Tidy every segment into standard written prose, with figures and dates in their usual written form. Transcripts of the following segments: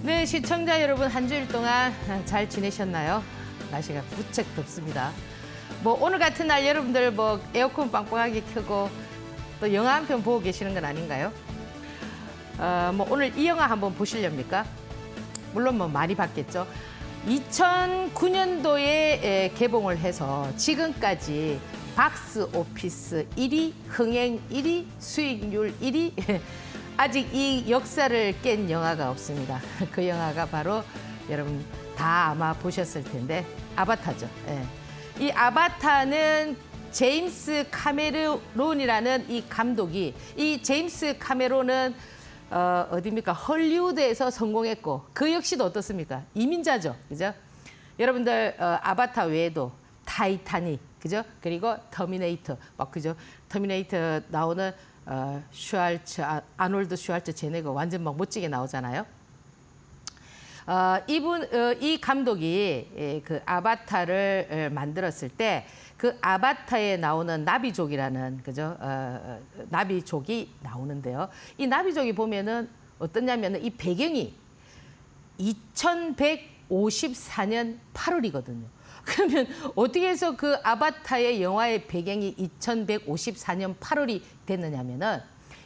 네, 시청자 여러분 한 주일 동안 잘 지내셨나요? 날씨가 부쩍 덥습니다. 뭐 오늘 같은 날 여러분들 뭐 에어컨 빵빵하게 켜고 또 영화 한 편 보고 계시는 건 아닌가요? 뭐 오늘 이 영화 한번 보시렵니까? 물론 뭐 많이 봤겠죠. 2009년도에 개봉을 해서 지금까지 박스 오피스 1위, 흥행 1위, 수익률 1위 아직 이 역사를 깬 영화가 없습니다. 그 영화가 바로 여러분 다 아마 보셨을 텐데 아바타죠. 예. 이 아바타는 제임스 카메론이라는 이 감독이 이 제임스 카메론은 어디입니까? 헐리우드에서 성공했고 그 역시도 어떻습니까? 이민자죠. 그죠? 여러분들 아바타 외에도 타이타닉, 그죠? 그리고 터미네이터, 막 그죠? 터미네이터 나오는 아놀드 슈왈츠 제네거 완전 막 멋지게 나오잖아요. 이 감독이 그 아바타를 만들었을 때 그 아바타에 나오는 나비족이라는 그죠? 나비족이 나오는데요. 이 나비족이 보면은 어떠냐면은 이 배경이 2154년 8월이거든요. 그러면 어떻게 해서 그 아바타의 영화의 배경이 2154년 8월이 됐느냐면은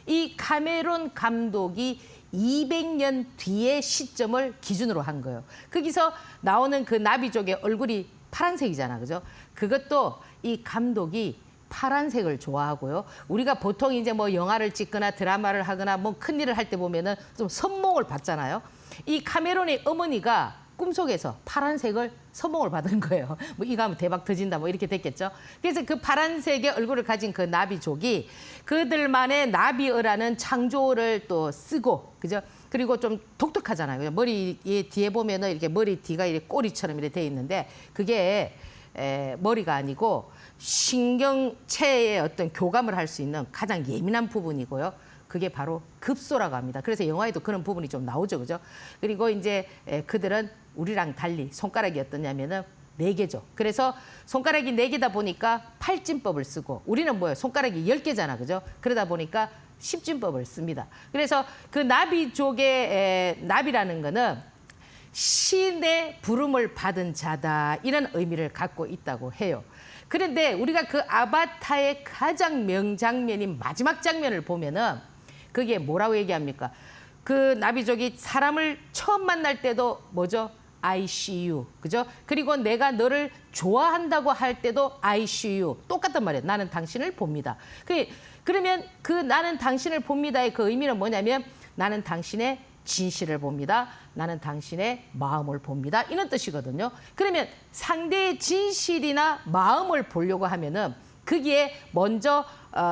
이 카메론 감독이 200년 뒤의 시점을 기준으로 한 거예요. 거기서 나오는 그 나비족의 얼굴이 파란색이잖아, 그죠? 그것도 이 감독이 파란색을 좋아하고요. 우리가 보통 이제 뭐 영화를 찍거나 드라마를 하거나 뭐 큰일을 할 때 보면은 좀 선몽을 받잖아요. 이 카메론의 어머니가 꿈속에서 파란색을 선몽을 받은 거예요. 뭐 이거 하면 대박 터진다 뭐 이렇게 됐겠죠. 그래서 그 파란색의 얼굴을 가진 그 나비족이 그들만의 나비어라는 창조를 또 쓰고, 그죠? 그리고 좀 독특하잖아요. 머리 뒤에 보면은 이렇게 머리 뒤가 이렇게 꼬리처럼 이렇게 돼 있는데 그게 머리가 아니고 신경체의 어떤 교감을 할 수 있는 가장 예민한 부분이고요. 그게 바로 급소라고 합니다. 그래서 영화에도 그런 부분이 좀 나오죠, 그죠? 그리고 이제 그들은 우리랑 달리 손가락이 어떠냐면은 4개죠. 그래서 손가락이 4개다 보니까 팔진법을 쓰고 우리는 뭐예요? 손가락이 10개잖아, 그죠? 그러다 보니까 십진법을 씁니다. 그래서 그 나비족의 나비라는 거는 신의 부름을 받은 자다 이런 의미를 갖고 있다고 해요. 그런데 우리가 그 아바타의 가장 명장면인 마지막 장면을 보면은 그게 뭐라고 얘기합니까? 그 나비족이 사람을 처음 만날 때도 뭐죠? I see you, 그죠? 그리고 내가 너를 좋아한다고 할 때도 I see you. 똑같단 말이에요. 나는 당신을 봅니다. 그러면 그 나는 당신을 봅니다의 그 의미는 뭐냐면 나는 당신의 진실을 봅니다. 나는 당신의 마음을 봅니다. 이런 뜻이거든요. 그러면 상대의 진실이나 마음을 보려고 하면은 거기에 먼저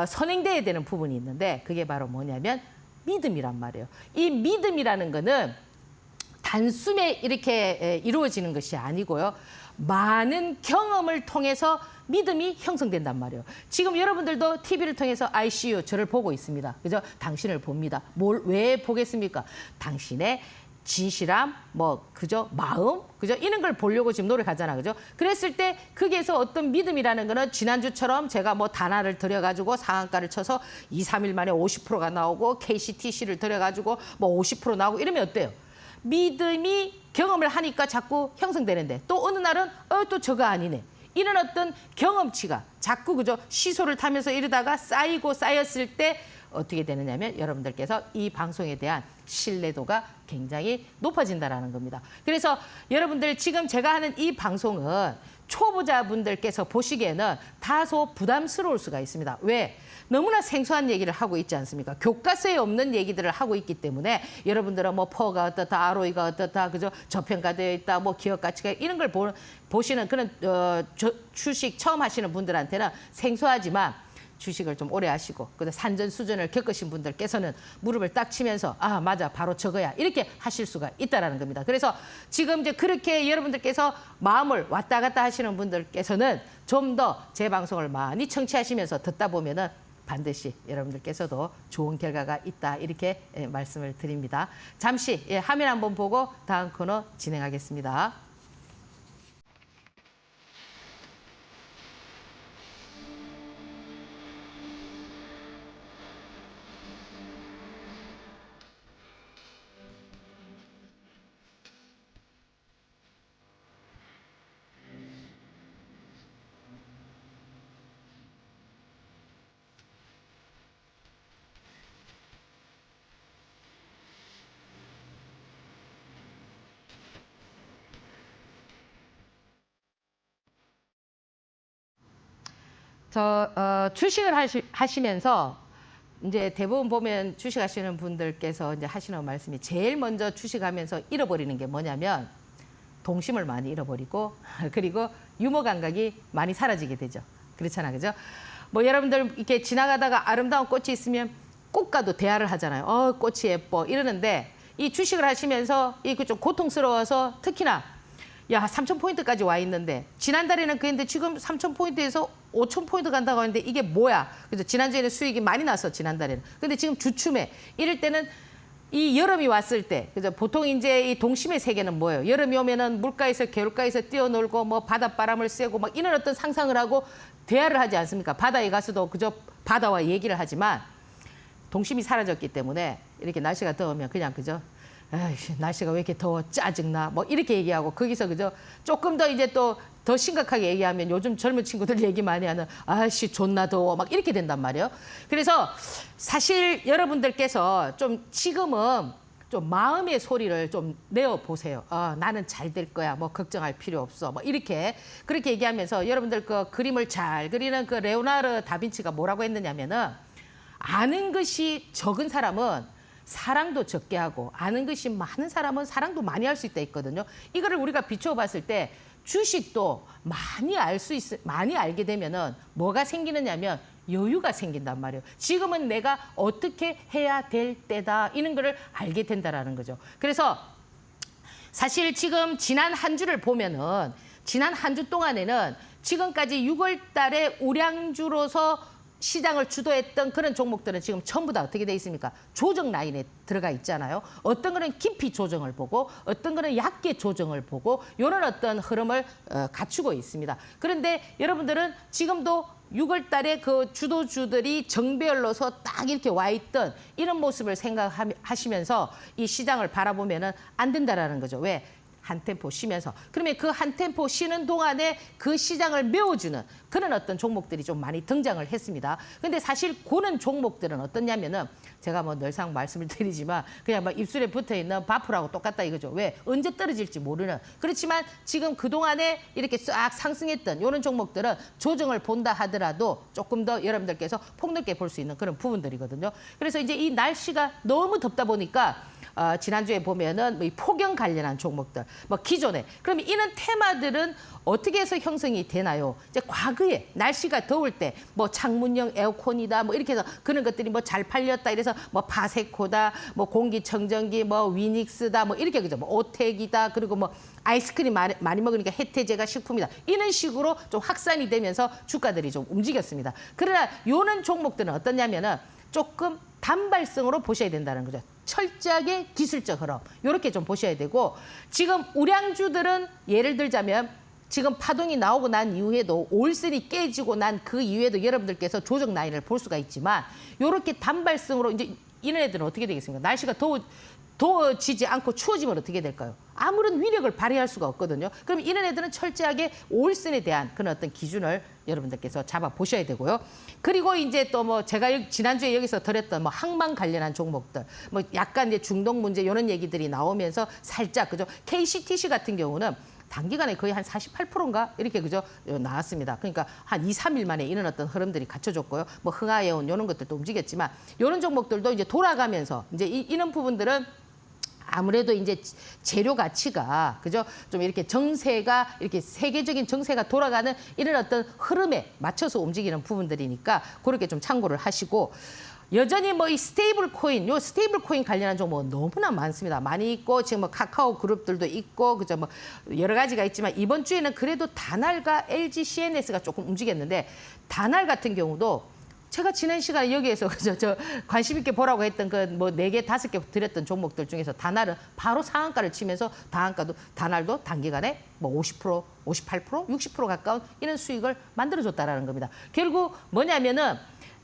선행돼야 되는 부분이 있는데 그게 바로 뭐냐면 믿음이란 말이에요. 이 믿음이라는 거는 단숨에 이렇게 이루어지는 것이 아니고요. 많은 경험을 통해서 믿음이 형성된단 말이에요. 지금 여러분들도 TV를 통해서 ICU 저를 보고 있습니다. 그죠? 당신을 봅니다. 왜 보겠습니까? 당신의 진실함, 뭐 그죠? 마음, 그죠? 이런 걸 보려고 지금 노력하잖아, 그죠? 그랬을 때 거기에서 어떤 믿음이라는 거는 지난주처럼 제가 뭐 단화를 들여가지고 상한가를 쳐서 2, 3일 만에 50%가 나오고 KCTC를 들여가지고 뭐 50% 나오고 이러면 어때요? 믿음이 경험을 하니까 자꾸 형성되는데 또 어느 날은 또 저거 아니네. 이런 어떤 경험치가 자꾸 그죠 시소를 타면서 이러다가 쌓였을 때 어떻게 되느냐면 여러분들께서 이 방송에 대한 신뢰도가 굉장히 높아진다라는 겁니다. 그래서 여러분들 지금 제가 하는 이 방송은 초보자분들께서 보시기에는 다소 부담스러울 수가 있습니다. 왜? 너무나 생소한 얘기를 하고 있지 않습니까? 교과서에 없는 얘기들을 하고 있기 때문에 여러분들은 뭐 퍼가 어떻다, ROE가 어떻다, 그죠? 저평가되어 있다, 뭐 기업 가치가 이런 걸 보시는 그런 주식 처음 하시는 분들한테는 생소하지만 주식을 좀 오래 하시고 산전 수전을 겪으신 분들께서는 무릎을 딱 치면서 아 맞아 바로 저거야 이렇게 하실 수가 있다라는 겁니다. 그래서 지금 이제 그렇게 여러분들께서 마음을 왔다 갔다 하시는 분들께서는 좀 더 제 방송을 많이 청취하시면서 듣다 보면은 반드시 여러분들께서도 좋은 결과가 있다 이렇게 말씀을 드립니다. 잠시 화면 한번 보고 다음 코너 진행하겠습니다. 주식을 하시면서 이제 대부분 보면 주식하시는 분들께서 이제 하시는 말씀이 제일 먼저 주식하면서 잃어버리는 게 뭐냐면 동심을 많이 잃어버리고 그리고 유머 감각이 많이 사라지게 되죠. 그렇잖아, 그죠? 뭐 여러분들 이렇게 지나가다가 아름다운 꽃이 있으면 꽃과도 대화를 하잖아요. 꽃이 예뻐 이러는데 이 주식을 하시면서 이게 좀 고통스러워서 특히나 야 3,000포인트까지 와 있는데 지난달에는 그랬는데 지금 3,000포인트에서 5,000포인트 간다고 하는데 이게 뭐야? 그래서 지난주에는 수익이 많이 났어 지난달에는. 근데 지금 주춤해. 이럴 때는 이 여름이 왔을 때, 그죠? 보통 이제 이 동심의 세계는 뭐예요? 여름이 오면은 물가에서 개울가에서 뛰어놀고 뭐 바닷바람을 쐬고 막 이런 어떤 상상을 하고 대화를 하지 않습니까? 바다에 가서도 그저 바다와 얘기를 하지만 동심이 사라졌기 때문에 이렇게 날씨가 더우면 그냥 그죠? 에이씨, 날씨가 왜 이렇게 더워 짜증나 뭐 이렇게 얘기하고 거기서 그죠? 조금 더 이제 또 더 심각하게 얘기하면 요즘 젊은 친구들 얘기 많이 하는 아씨 존나 더워 막 이렇게 된단 말이에요. 그래서 사실 여러분들께서 좀 지금은 좀 마음의 소리를 좀 내어 보세요. 나는 잘 될 거야. 뭐 걱정할 필요 없어. 뭐 이렇게 그렇게 얘기하면서 여러분들 그 그림을 잘 그리는 그 레오나르도 다빈치가 뭐라고 했느냐면은 아는 것이 적은 사람은 사랑도 적게 하고 아는 것이 많은 사람은 사랑도 많이 할 수 있다 있거든요. 이거를 우리가 비추어 봤을 때 주식도 많이 알게 되면은 뭐가 생기느냐면 여유가 생긴단 말이에요. 지금은 내가 어떻게 해야 될 때다 이런 거를 알게 된다라는 거죠. 그래서 사실 지금 지난 한 주를 보면은 지난 한 주 동안에는 지금까지 6월 달에 우량주로서 시장을 주도했던 그런 종목들은 지금 전부 다 어떻게 돼 있습니까? 조정 라인에 들어가 있잖아요. 어떤 거는 깊이 조정을 보고 어떤 거는 얕게 조정을 보고 이런 어떤 흐름을 갖추고 있습니다. 그런데 여러분들은 지금도 6월 달에 그 주도주들이 정배열로서 딱 이렇게 와 있던 이런 모습을 생각하시면서 이 시장을 바라보면은 안 된다라는 거죠. 왜? 한 템포 쉬면서. 그러면 그 한 템포 쉬는 동안에 그 시장을 메워주는 그런 어떤 종목들이 좀 많이 등장을 했습니다. 근데 사실 그런 종목들은 어떠냐면은 제가 뭐 늘상 말씀을 드리지만 그냥 막 입술에 붙어 있는 바프라고 똑같다 이거죠. 왜? 언제 떨어질지 모르는. 그렇지만 지금 그동안에 이렇게 싹 상승했던 이런 종목들은 조정을 본다 하더라도 조금 더 여러분들께서 폭넓게 볼 수 있는 그런 부분들이거든요. 그래서 이제 이 날씨가 너무 덥다 보니까 지난주에 보면은 뭐 이 폭염 관련한 종목들, 뭐 기존에. 그러면 이런 테마들은 어떻게 해서 형성이 되나요? 이제 과거에 날씨가 더울 때 뭐 창문형 에어컨이다 뭐 이렇게 해서 그런 것들이 뭐 잘 팔렸다 이래서 뭐 파세코다 뭐 공기청정기 뭐 위닉스다 뭐 이렇게 그죠? 뭐 오텍이다 그리고 뭐 아이스크림 많이 먹으니까 혜태제가 식품이다. 이런 식으로 좀 확산이 되면서 주가들이 좀 움직였습니다. 그러나 요런 종목들은 어떠냐면은 조금 단발성으로 보셔야 된다는 거죠. 철저하게 기술적 흐름 이렇게 좀 보셔야 되고 지금 우량주들은 예를 들자면 지금 파동이 나오고 난 이후에도 올선이 깨지고 난 그 이후에도 여러분들께서 조정 라인을 볼 수가 있지만 이렇게 단발성으로 이제 이런 애들은 어떻게 되겠습니까? 날씨가 더워지지 않고 추워지면 어떻게 될까요? 아무런 위력을 발휘할 수가 없거든요. 그럼 이런 애들은 철저하게 올선에 대한 그런 어떤 기준을 여러분들께서 잡아 보셔야 되고요. 그리고 이제 또 뭐 제가 지난주에 여기서 드렸던 뭐 항만 관련한 종목들, 뭐 약간 이제 중동 문제 이런 얘기들이 나오면서 살짝 그죠? KCTC 같은 경우는 단기간에 거의 한 48%인가 이렇게 그죠 나왔습니다. 그러니까 한 2, 3일 만에 이런 어떤 흐름들이 갖춰졌고요. 뭐 흥하해온 이런 것들도 움직였지만 이런 종목들도 이제 돌아가면서 이제 이런 부분들은 아무래도 이제 재료 가치가 그죠 좀 이렇게 정세가 이렇게 세계적인 정세가 돌아가는 이런 어떤 흐름에 맞춰서 움직이는 부분들이니까 그렇게 좀 참고를 하시고. 여전히 뭐 이 스테이블 코인, 요 스테이블 코인 관련한 종목은 너무나 많습니다. 많이 있고 지금 뭐 카카오 그룹들도 있고 그죠 뭐 여러 가지가 있지만 이번 주에는 그래도 다날과 LG CNS가 조금 움직였는데 다날 같은 경우도 제가 지난 시간에 여기에서 그죠 저 관심 있게 보라고 했던 그 뭐 4개, 5개 드렸던 종목들 중에서 다날은 바로 상한가를 치면서 다날도 단기간에 뭐 50%, 58%, 60% 가까운 이런 수익을 만들어줬다라는 겁니다. 결국 뭐냐면은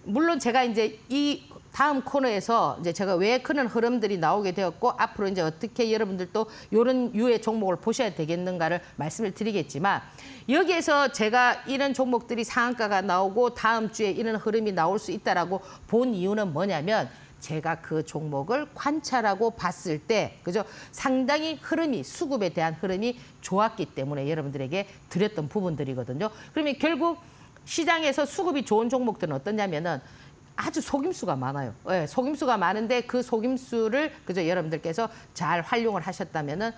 물론 제가 이제 이 다음 코너에서 이제 제가 왜 그런 흐름들이 나오게 되었고 앞으로 이제 어떻게 여러분들도 이런 유의 종목을 보셔야 되겠는가를 말씀을 드리겠지만 여기에서 제가 이런 종목들이 상한가가 나오고 다음 주에 이런 흐름이 나올 수 있다라고 본 이유는 뭐냐면 제가 그 종목을 관찰하고 봤을 때 그죠 상당히 흐름이 수급에 대한 흐름이 좋았기 때문에 여러분들에게 드렸던 부분들이거든요. 그러면 결국 시장에서 수급이 좋은 종목들은 어떠냐면은 아주 속임수가 많아요. 예, 속임수가 많은데 그 속임수를 그저 여러분들께서 잘 활용을 하셨다면은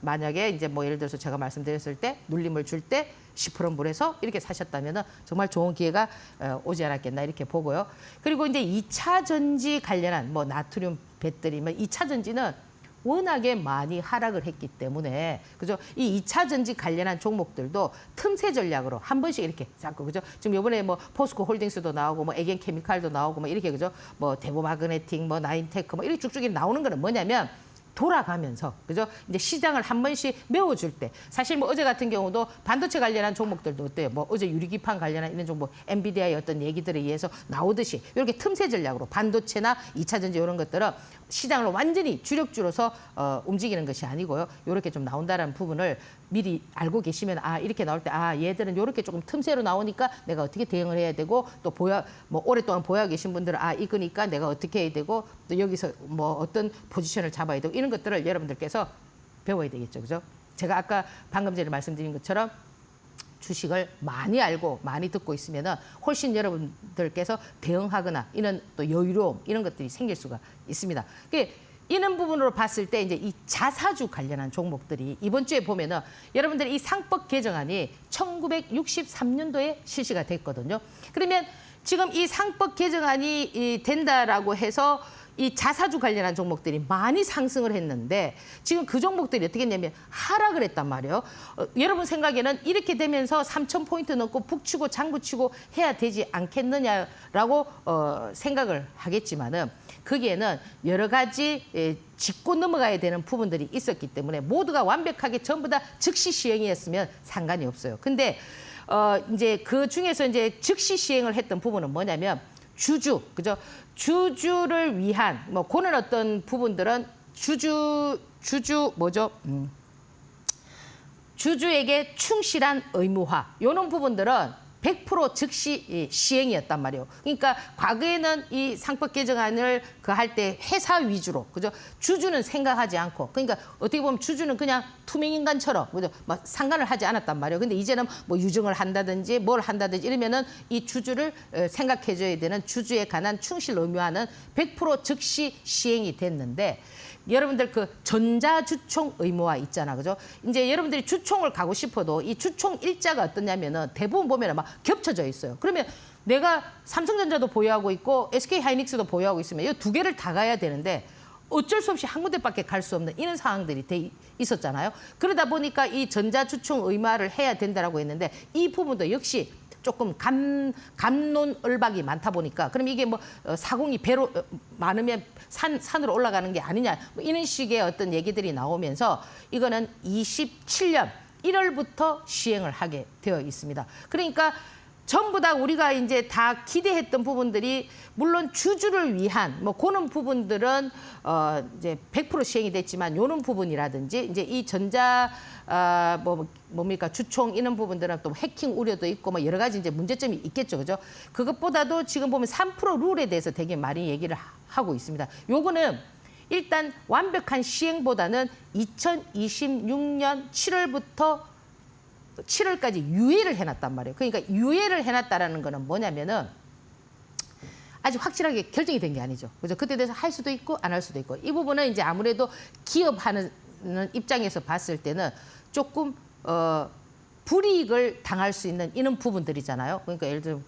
만약에 이제 뭐 예를 들어서 제가 말씀드렸을 때 눌림을 줄 때 10% 물에서 이렇게 사셨다면은 정말 좋은 기회가 오지 않았겠나 이렇게 보고요. 그리고 이제 2차 전지 관련한 뭐 나트륨 배터리, 뭐 2차 전지는 워낙에 많이 하락을 했기 때문에 그죠? 이 2차 전지 관련한 종목들도 틈새 전략으로 한 번씩 이렇게 잡고 그죠? 지금 이번에 뭐 포스코 홀딩스도 나오고 뭐 에겐 케미칼도 나오고 뭐 이렇게 그죠? 뭐 대보 마그네틱 뭐 나인테크 뭐 이렇게 쭉쭉 나오는 거는 뭐냐면 돌아가면서 그죠? 이제 시장을 한 번씩 메워줄 때 사실 뭐 어제 같은 경우도 반도체 관련한 종목들도 어때요? 뭐 어제 유리기판 관련한 이런 종목 엔비디아의 어떤 얘기들에 의해서 나오듯이 이렇게 틈새 전략으로 반도체나 2차 전지 이런 것들은 시장을 완전히 주력주로서 움직이는 것이 아니고요. 이렇게 좀 나온다는 부분을 미리 알고 계시면 아 이렇게 나올 때 아 얘들은 이렇게 조금 틈새로 나오니까 내가 어떻게 대응을 해야 되고 또 뭐 오랫동안 보여 계신 분들은 아 이거니까 내가 어떻게 해야 되고 또 여기서 뭐 어떤 포지션을 잡아야 되고 이런 것들을 여러분들께서 배워야 되겠죠. 그죠? 제가 아까 방금 전에 말씀드린 것처럼 주식을 많이 알고 많이 듣고 있으면은 훨씬 여러분들께서 대응하거나 이런 또 여유로움 이런 것들이 생길 수가 있습니다. 이런 부분으로 봤을 때 이제 이 자사주 관련한 종목들이 이번 주에 보면은 여러분들이 이 상법 개정안이 1963년도에 실시가 됐거든요. 그러면 지금 이 상법 개정안이 된다라고 해서 이 자사주 관련한 종목들이 많이 상승을 했는데 지금 그 종목들이 어떻게 했냐면 하락을 했단 말이에요. 여러분 생각에는 이렇게 되면서 3,000포인트 넘고 북치고 장구치고 해야 되지 않겠느냐라고 생각을 하겠지만은 거기에는 여러 가지 짚고 넘어가야 되는 부분들이 있었기 때문에 모두가 완벽하게 전부 다 즉시 시행이었으면 상관이 없어요. 근데 이제 그 중에서 이제 즉시 시행을 했던 부분은 뭐냐면 주주, 그죠? 주주를 위한 뭐 그런 어떤 부분들은 주주 뭐죠? 주주에게 충실한 의무화 이런 부분들은 100% 즉시 시행이었단 말이에요. 그러니까 과거에는 이 상법 개정안을 그 할 때 회사 위주로 그죠? 주주는 생각하지 않고 그러니까 어떻게 보면 주주는 그냥 투명 인간처럼 그죠? 막 상관을 하지 않았단 말이에요. 근데 이제는 뭐 유증을 한다든지 뭘 한다든지 이러면은 이 주주를 생각해줘야 되는 주주에 관한 충실 의무화는 100% 즉시 시행이 됐는데. 여러분들 그 전자주총 의무화 있잖아, 그죠? 이제 여러분들이 주총을 가고 싶어도 이 주총 일자가 어떠냐면은 대부분 보면은 막 겹쳐져 있어요. 그러면 내가 삼성전자도 보유하고 있고 SK하이닉스도 보유하고 있으면 이 두 개를 다 가야 되는데 어쩔 수 없이 한 군데밖에 갈 수 없는 이런 상황들이 있었잖아요. 그러다 보니까 이 전자주총 의무화를 해야 된다라고 했는데 이 부분도 역시 조금 감론을박이 많다 보니까 그럼 이게 뭐 사공이 배로 많으면 산으로 올라가는 게 아니냐 뭐 이런 식의 어떤 얘기들이 나오면서 이거는 27년 1월부터 시행을 하게 되어 있습니다. 그러니까 전부 다 우리가 이제 다 기대했던 부분들이 물론 주주를 위한 뭐 그런 부분들은 이제 100% 시행이 됐지만 요런 부분이라든지 이제 이 전자 뭡니까 주총 이런 부분들은 또 해킹 우려도 있고 뭐 여러 가지 이제 문제점이 있겠죠, 그죠? 그것보다도 지금 보면 3% 룰에 대해서 되게 많이 얘기를 하고 있습니다. 요거는 일단 완벽한 시행보다는 2026년 7월까지 유예를 해놨단 말이에요. 그러니까 유예를 해놨다라는 거는 뭐냐면은 아직 확실하게 결정이 된 게 아니죠. 그죠? 그때 대해서 할 수도 있고 안 할 수도 있고 이 부분은 이제 아무래도 기업하는 입장에서 봤을 때는 조금 불이익을 당할 수 있는 이런 부분들이잖아요. 그러니까 예를 들어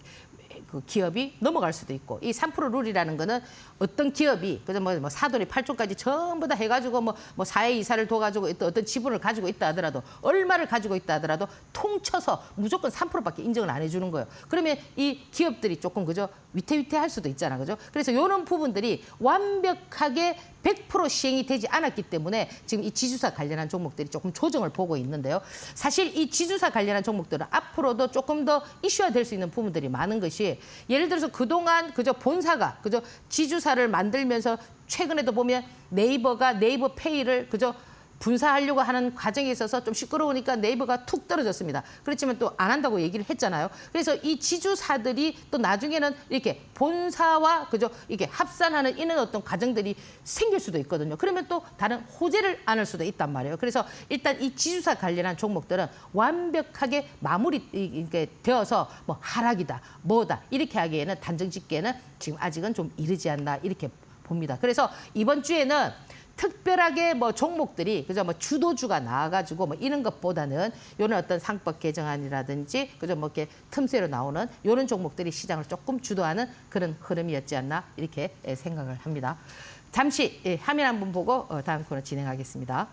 그 기업이 넘어갈 수도 있고 이 3% 룰이라는 거는 어떤 기업이 그죠 뭐 사돈이 8조까지 전부 다 해가지고 뭐 사회 이사를 둬가지고 또 어떤 지분을 가지고 있다 하더라도 얼마를 가지고 있다 하더라도 통쳐서 무조건 3%밖에 인정을 안 해주는 거예요. 그러면 이 기업들이 조금 그죠 위태위태할 수도 있잖아, 그죠? 그래서 이런 부분들이 완벽하게 100% 시행이 되지 않았기 때문에 지금 이 지주사 관련한 종목들이 조금 조정을 보고 있는데요. 사실 이 지주사 관련한 종목들은 앞으로도 조금 더 이슈화 될 수 있는 부분들이 많은 것이 예를 들어서 그동안 그저 본사가 그저 지주사를 만들면서 최근에도 보면 네이버가 네이버 페이를 그저 분사하려고 하는 과정에 있어서 좀 시끄러우니까 네이버가 툭 떨어졌습니다. 그렇지만 또 안 한다고 얘기를 했잖아요. 그래서 이 지주사들이 또 나중에는 이렇게 본사와 그죠 이게 합산하는 이런 어떤 과정들이 생길 수도 있거든요. 그러면 또 다른 호재를 안을 수도 있단 말이에요. 그래서 일단 이 지주사 관련한 종목들은 완벽하게 마무리 이게 되어서 뭐 하락이다, 뭐다 이렇게 하기에는 단정 짓기에는 지금 아직은 좀 이르지 않나 이렇게 봅니다. 그래서 이번 주에는 특별하게 뭐 종목들이 그죠 뭐 주도주가 나와가지고 뭐 이런 것보다는 이런 어떤 상법 개정안이라든지 그죠 뭐 이렇게 틈새로 나오는 이런 종목들이 시장을 조금 주도하는 그런 흐름이었지 않나 이렇게 생각을 합니다. 잠시 화면 한번 보고 다음 코너 진행하겠습니다.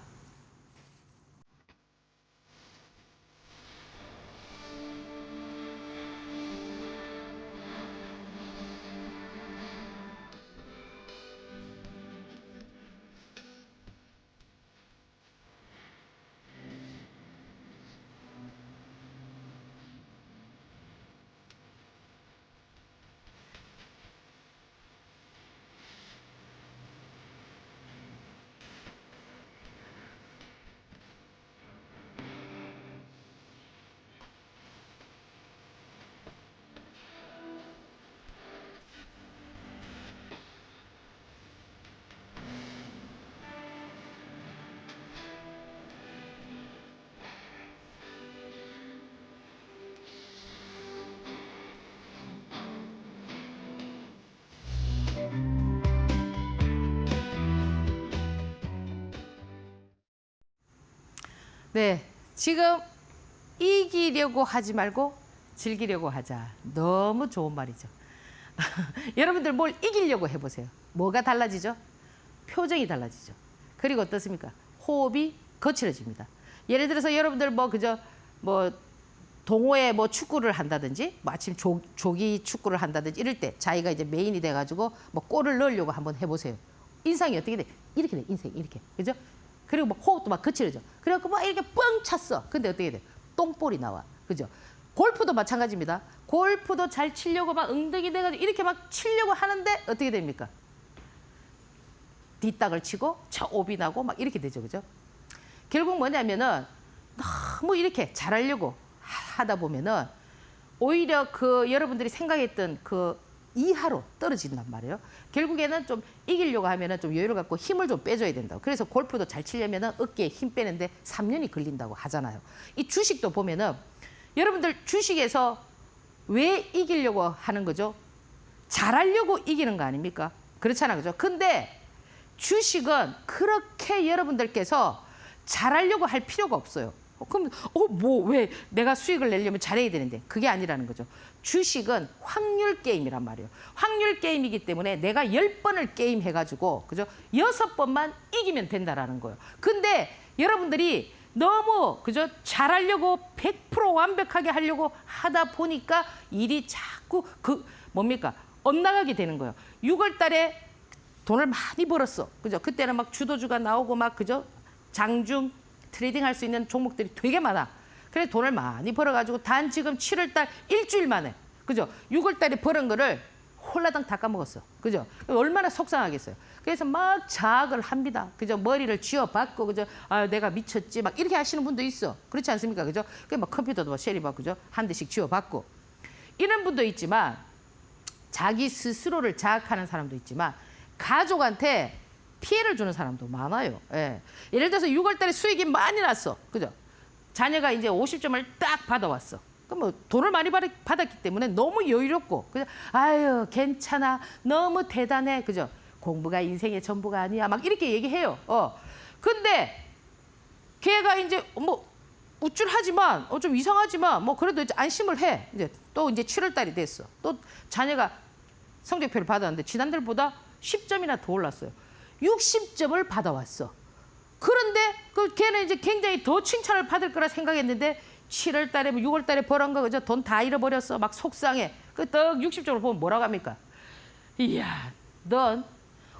네, 지금 이기려고 하지 말고 즐기려고 하자. 너무 좋은 말이죠. 여러분들 뭘 이기려고 해보세요. 뭐가 달라지죠? 표정이 달라지죠. 그리고 어떻습니까? 호흡이 거칠어집니다. 예를 들어서 여러분들 뭐 그저 뭐 동호회 뭐 축구를 한다든지 뭐 아침 조기 축구를 한다든지 이럴 때 자기가 이제 메인이 돼가지고 뭐 골을 넣으려고 한번 해보세요. 인상이 어떻게 돼? 이렇게 돼. 인생 이렇게. 그죠? 그리고 막 호흡도 막 거칠어져. 그래갖고 막 이렇게 뻥 찼어. 근데 어떻게 돼? 똥볼이 나와. 그죠? 골프도 마찬가지입니다. 골프도 잘 치려고 막 엉덩이 대가지고 이렇게 막 치려고 하는데 어떻게 됩니까? 뒷땅을 치고 저 오비 나고 막 이렇게 되죠. 그죠? 결국 뭐냐면은 너무 이렇게 잘하려고 하다 보면은 오히려 그 여러분들이 생각했던 그 이하로 떨어진단 말이에요. 결국에는 좀 이기려고 하면은 좀 여유를 갖고 힘을 좀 빼줘야 된다고. 그래서 골프도 잘 치려면은 어깨에 힘 빼는데 3년이 걸린다고 하잖아요. 이 주식도 보면은 여러분들 주식에서 왜 이기려고 하는 거죠? 잘하려고 이기는 거 아닙니까? 그렇잖아, 그죠? 근데 주식은 그렇게 여러분들께서 잘하려고 할 필요가 없어요. 그럼 뭐 왜 내가 수익을 내려면 잘해야 되는데 그게 아니라는 거죠. 주식은 확률 게임이란 말이에요. 확률 게임이기 때문에 내가 10번을 게임 해가지고 그죠? 6번만 이기면 된다라는 거예요. 근데 여러분들이 너무 그죠? 잘하려고 100% 완벽하게 하려고 하다 보니까 일이 자꾸 뭡니까? 엇나가게 되는 거예요. 6월 달에 돈을 많이 벌었어. 그죠? 그때는 막 주도주가 나오고 막 그죠? 장중 트레이딩 할 수 있는 종목들이 되게 많아. 그래서 돈을 많이 벌어가지고 단 지금 7월 달 일주일 만에 그죠? 6월 달에 벌은 거를 홀라당 다 까먹었어. 그죠? 얼마나 속상하겠어요. 그래서 막 자학을 합니다. 그죠? 머리를 쥐어박고 그죠? 아, 내가 미쳤지. 막 이렇게 하시는 분도 있어. 그렇지 않습니까? 그죠? 그 막 컴퓨터도 막 쉐리박 그죠? 한 대씩 쥐어박고 이런 분도 있지만 자기 스스로를 자학하는 사람도 있지만 가족한테 피해를 주는 사람도 많아요. 예. 예를 들어서 6월 달에 수익이 많이 났어. 그죠? 자녀가 이제 50점을 딱 받아왔어. 그럼 뭐 돈을 많이 받았기 때문에 너무 여유롭고, 그죠? 아유, 괜찮아. 너무 대단해. 그죠? 공부가 인생의 전부가 아니야. 막 이렇게 얘기해요. 근데 걔가 이제 뭐 우쭐하지만, 좀 이상하지만, 뭐 그래도 이제 안심을 해. 이제 또 이제 7월 달이 됐어. 또 자녀가 성적표를 받았는데 지난달보다 10점이나 더 올랐어요. 60점을 받아왔어. 그런데 그 걔는 이제 굉장히 더 칭찬을 받을 거라 생각했는데 7월 달에 6월 달에 벌은 거 그죠? 돈 다 잃어버렸어. 막 속상해. 그 떡 60점을 보면 뭐라고 합니까? 이야, 넌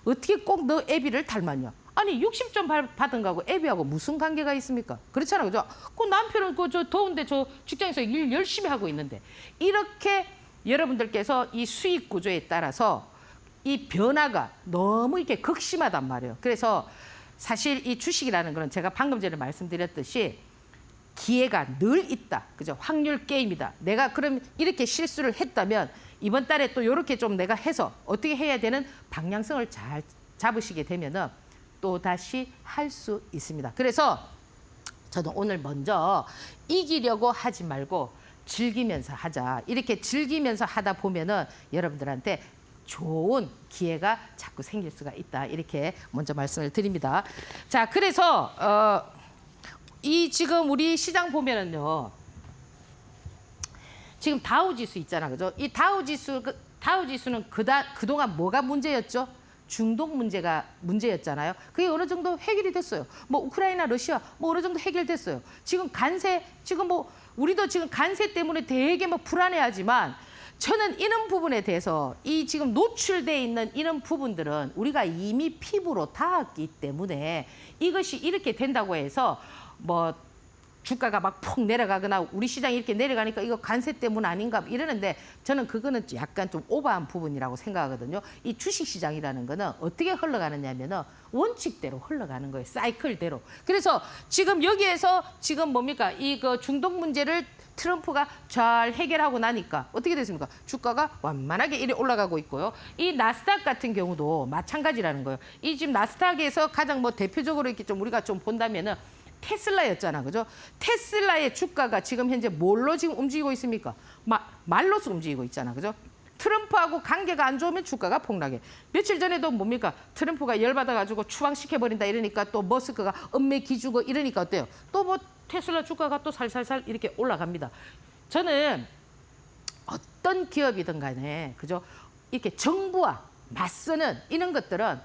어떻게 꼭 너 애비를 닮았냐? 아니 60점 받은 거하고 애비하고 무슨 관계가 있습니까? 그렇잖아, 그죠? 그 남편은 저 더운데 저 직장에서 일 열심히 하고 있는데 이렇게 여러분들께서 이 수익 구조에 따라서 이 변화가 너무 이렇게 극심하단 말이에요. 그래서 사실 이 주식이라는 거는 제가 방금 전에 말씀드렸듯이 기회가 늘 있다. 그죠? 확률 게임이다. 내가 그럼 이렇게 실수를 했다면 이번 달에 또 이렇게 좀 내가 해서 어떻게 해야 되는 방향성을 잘 잡으시게 되면은 또 다시 할 수 있습니다. 그래서 저는 오늘 먼저 이기려고 하지 말고 즐기면서 하자. 이렇게 즐기면서 하다 보면은 여러분들한테 좋은 기회가 자꾸 생길 수가 있다. 이렇게 먼저 말씀을 드립니다. 자, 그래서 이 지금 우리 시장 보면은요. 지금 다우지수 있잖아. 그죠? 이 다우지수는 그동안 뭐가 문제였죠? 중동 문제가 문제였잖아요. 그게 어느 정도 해결이 됐어요. 뭐 우크라이나, 러시아 뭐 어느 정도 해결됐어요. 지금 간세 지금 뭐 우리도 지금 간세 때문에 되게 막 불안해하지만 저는 이런 부분에 대해서 이 지금 노출돼 있는 이런 부분들은 우리가 이미 피부로 닿았기 때문에 이것이 이렇게 된다고 해서 뭐 주가가 막 푹 내려가거나 우리 시장이 이렇게 내려가니까 이거 관세 때문 아닌가 이러는데 저는 그거는 약간 좀 오버한 부분이라고 생각하거든요. 이 주식시장이라는 거는 어떻게 흘러가느냐면은 원칙대로 흘러가는 거예요. 사이클대로. 그래서 지금 여기에서 지금 뭡니까? 이거 중동 문제를 트럼프가 잘 해결하고 나니까 어떻게 됐습니까? 주가가 완만하게 이리 올라가고 있고요. 이 나스닥 같은 경우도 마찬가지라는 거예요. 이 지금 나스닥에서 가장 뭐 대표적으로 이렇게 좀 우리가 좀 본다면은 테슬라였잖아, 그죠? 테슬라의 주가가 지금 현재 뭘로 지금 움직이고 있습니까? 말로서 움직이고 있잖아, 그죠? 트럼프하고 관계가 안 좋으면 주가가 폭락해. 며칠 전에도 뭡니까? 트럼프가 열받아가지고 추방시켜버린다 이러니까 또 머스크가 엄매 기주고 이러니까 어때요? 또 뭐 테슬라 주가가 또 살살살 이렇게 올라갑니다. 저는 어떤 기업이든 간에, 그죠? 이렇게 정부와 맞서는 이런 것들은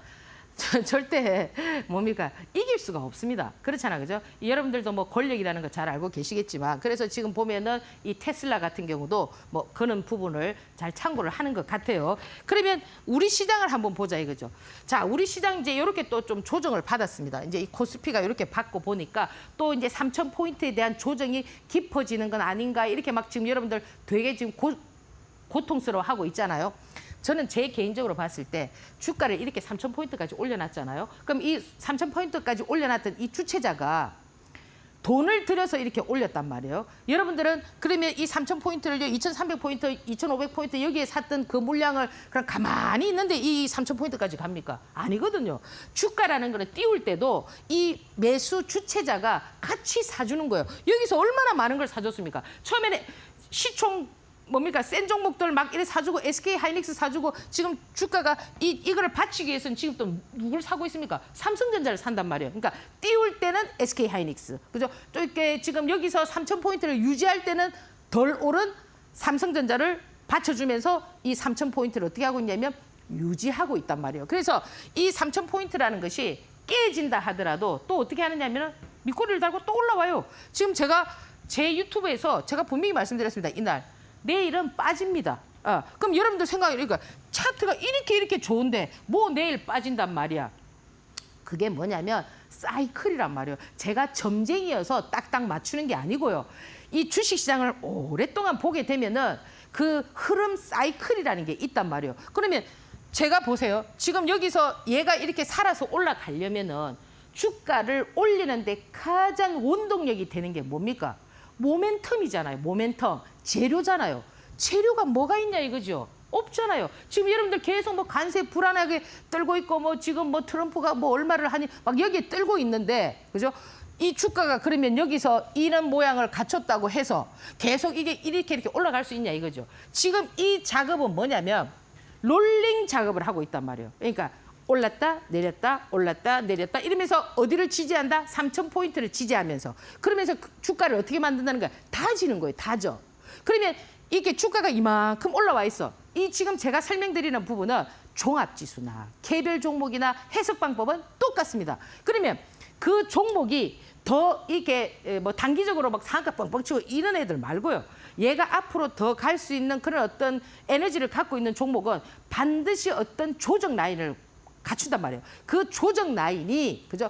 절대 뭡니까 이길 수가 없습니다. 그렇잖아, 그죠? 여러분들도 뭐 권력이라는 거 잘 알고 계시겠지만 그래서 지금 보면은 이 테슬라 같은 경우도 뭐 그런 부분을 잘 참고를 하는 것 같아요. 그러면 우리 시장을 한번 보자 이거죠. 자, 우리 시장 이제 이렇게 또 좀 조정을 받았습니다. 이제 이 코스피가 이렇게 받고 보니까 또 이제 3,000포인트에 대한 조정이 깊어지는 건 아닌가 이렇게 막 지금 여러분들 되게 지금 고통스러워하고 있잖아요. 저는 제 개인적으로 봤을 때 주가를 이렇게 3,000포인트까지 올려놨잖아요. 그럼 이 3,000포인트까지 올려놨던 이 주체자가 돈을 들여서 이렇게 올렸단 말이에요. 여러분들은 그러면 이 3,000포인트를 2,300포인트, 2,500포인트 여기에 샀던 그 물량을 그냥 가만히 있는데 이 3,000포인트까지 갑니까? 아니거든요. 주가라는 거는 띄울 때도 이 매수 주체자가 같이 사주는 거예요. 여기서 얼마나 많은 걸 사줬습니까? 처음에는 시총 뭡니까? 센 종목들 막 이래 사주고 SK 하이닉스 사주고 지금 주가가 이거를 받치기 위해서는 지금 또 누굴 사고 있습니까? 삼성전자를 산단 말이에요. 그러니까 띄울 때는 SK 하이닉스. 그죠? 또 이렇게 지금 여기서 3,000포인트를 유지할 때는 덜 오른 삼성전자를 받쳐주면서 이 3,000포인트를 어떻게 하고 있냐면 유지하고 있단 말이에요. 그래서 이 3,000포인트라는 것이 깨진다 하더라도 또 어떻게 하느냐면 밑꼬리를 달고 또 올라와요. 지금 제가 제 유튜브에서 제가 분명히 말씀드렸습니다. 이날. 내일은 빠집니다. 그럼 여러분들 생각해보니까 차트가 이렇게 좋은데 뭐 내일 빠진단 말이야. 그게 뭐냐면 사이클이란 말이에요. 제가 점쟁이여서 딱딱 맞추는 게 아니고요. 이 주식시장을 오랫동안 보게 되면은 그 흐름 사이클이라는 게 있단 말이에요. 그러면 제가 보세요. 지금 여기서 얘가 이렇게 살아서 올라가려면은 주가를 올리는데 가장 원동력이 되는 게 뭡니까? 모멘텀이잖아요. 모멘텀. 재료잖아요. 재료가 뭐가 있냐 이거죠. 없잖아요. 지금 여러분들 계속 뭐 관세 불안하게 떨고 있고 뭐 지금 뭐 트럼프가 뭐 얼마를 하니 막 여기에 떨고 있는데 그죠? 이 주가가 그러면 여기서 이런 모양을 갖췄다고 해서 계속 이게 이렇게 올라갈 수 있냐 이거죠. 지금 이 작업은 뭐냐면 롤링 작업을 하고 있단 말이에요. 그러니까 올랐다 내렸다 올랐다 내렸다 이러면서 어디를 지지한다? 3,000포인트를 지지하면서 그러면서 주가를 어떻게 만든다는 거야? 다지는 거예요. 다져. 그러면 이게 주가가 이만큼 올라와 있어. 이 지금 제가 설명드리는 부분은 종합지수나 개별 종목이나 해석 방법은 똑같습니다. 그러면 그 종목이 더 이게 뭐 단기적으로 막 상한가 뻥뻥 치고 이런 애들 말고요. 얘가 앞으로 더 갈 수 있는 그런 어떤 에너지를 갖고 있는 종목은 반드시 어떤 조정 라인을 갖춘단 말이에요. 그 조정 라인이 그죠?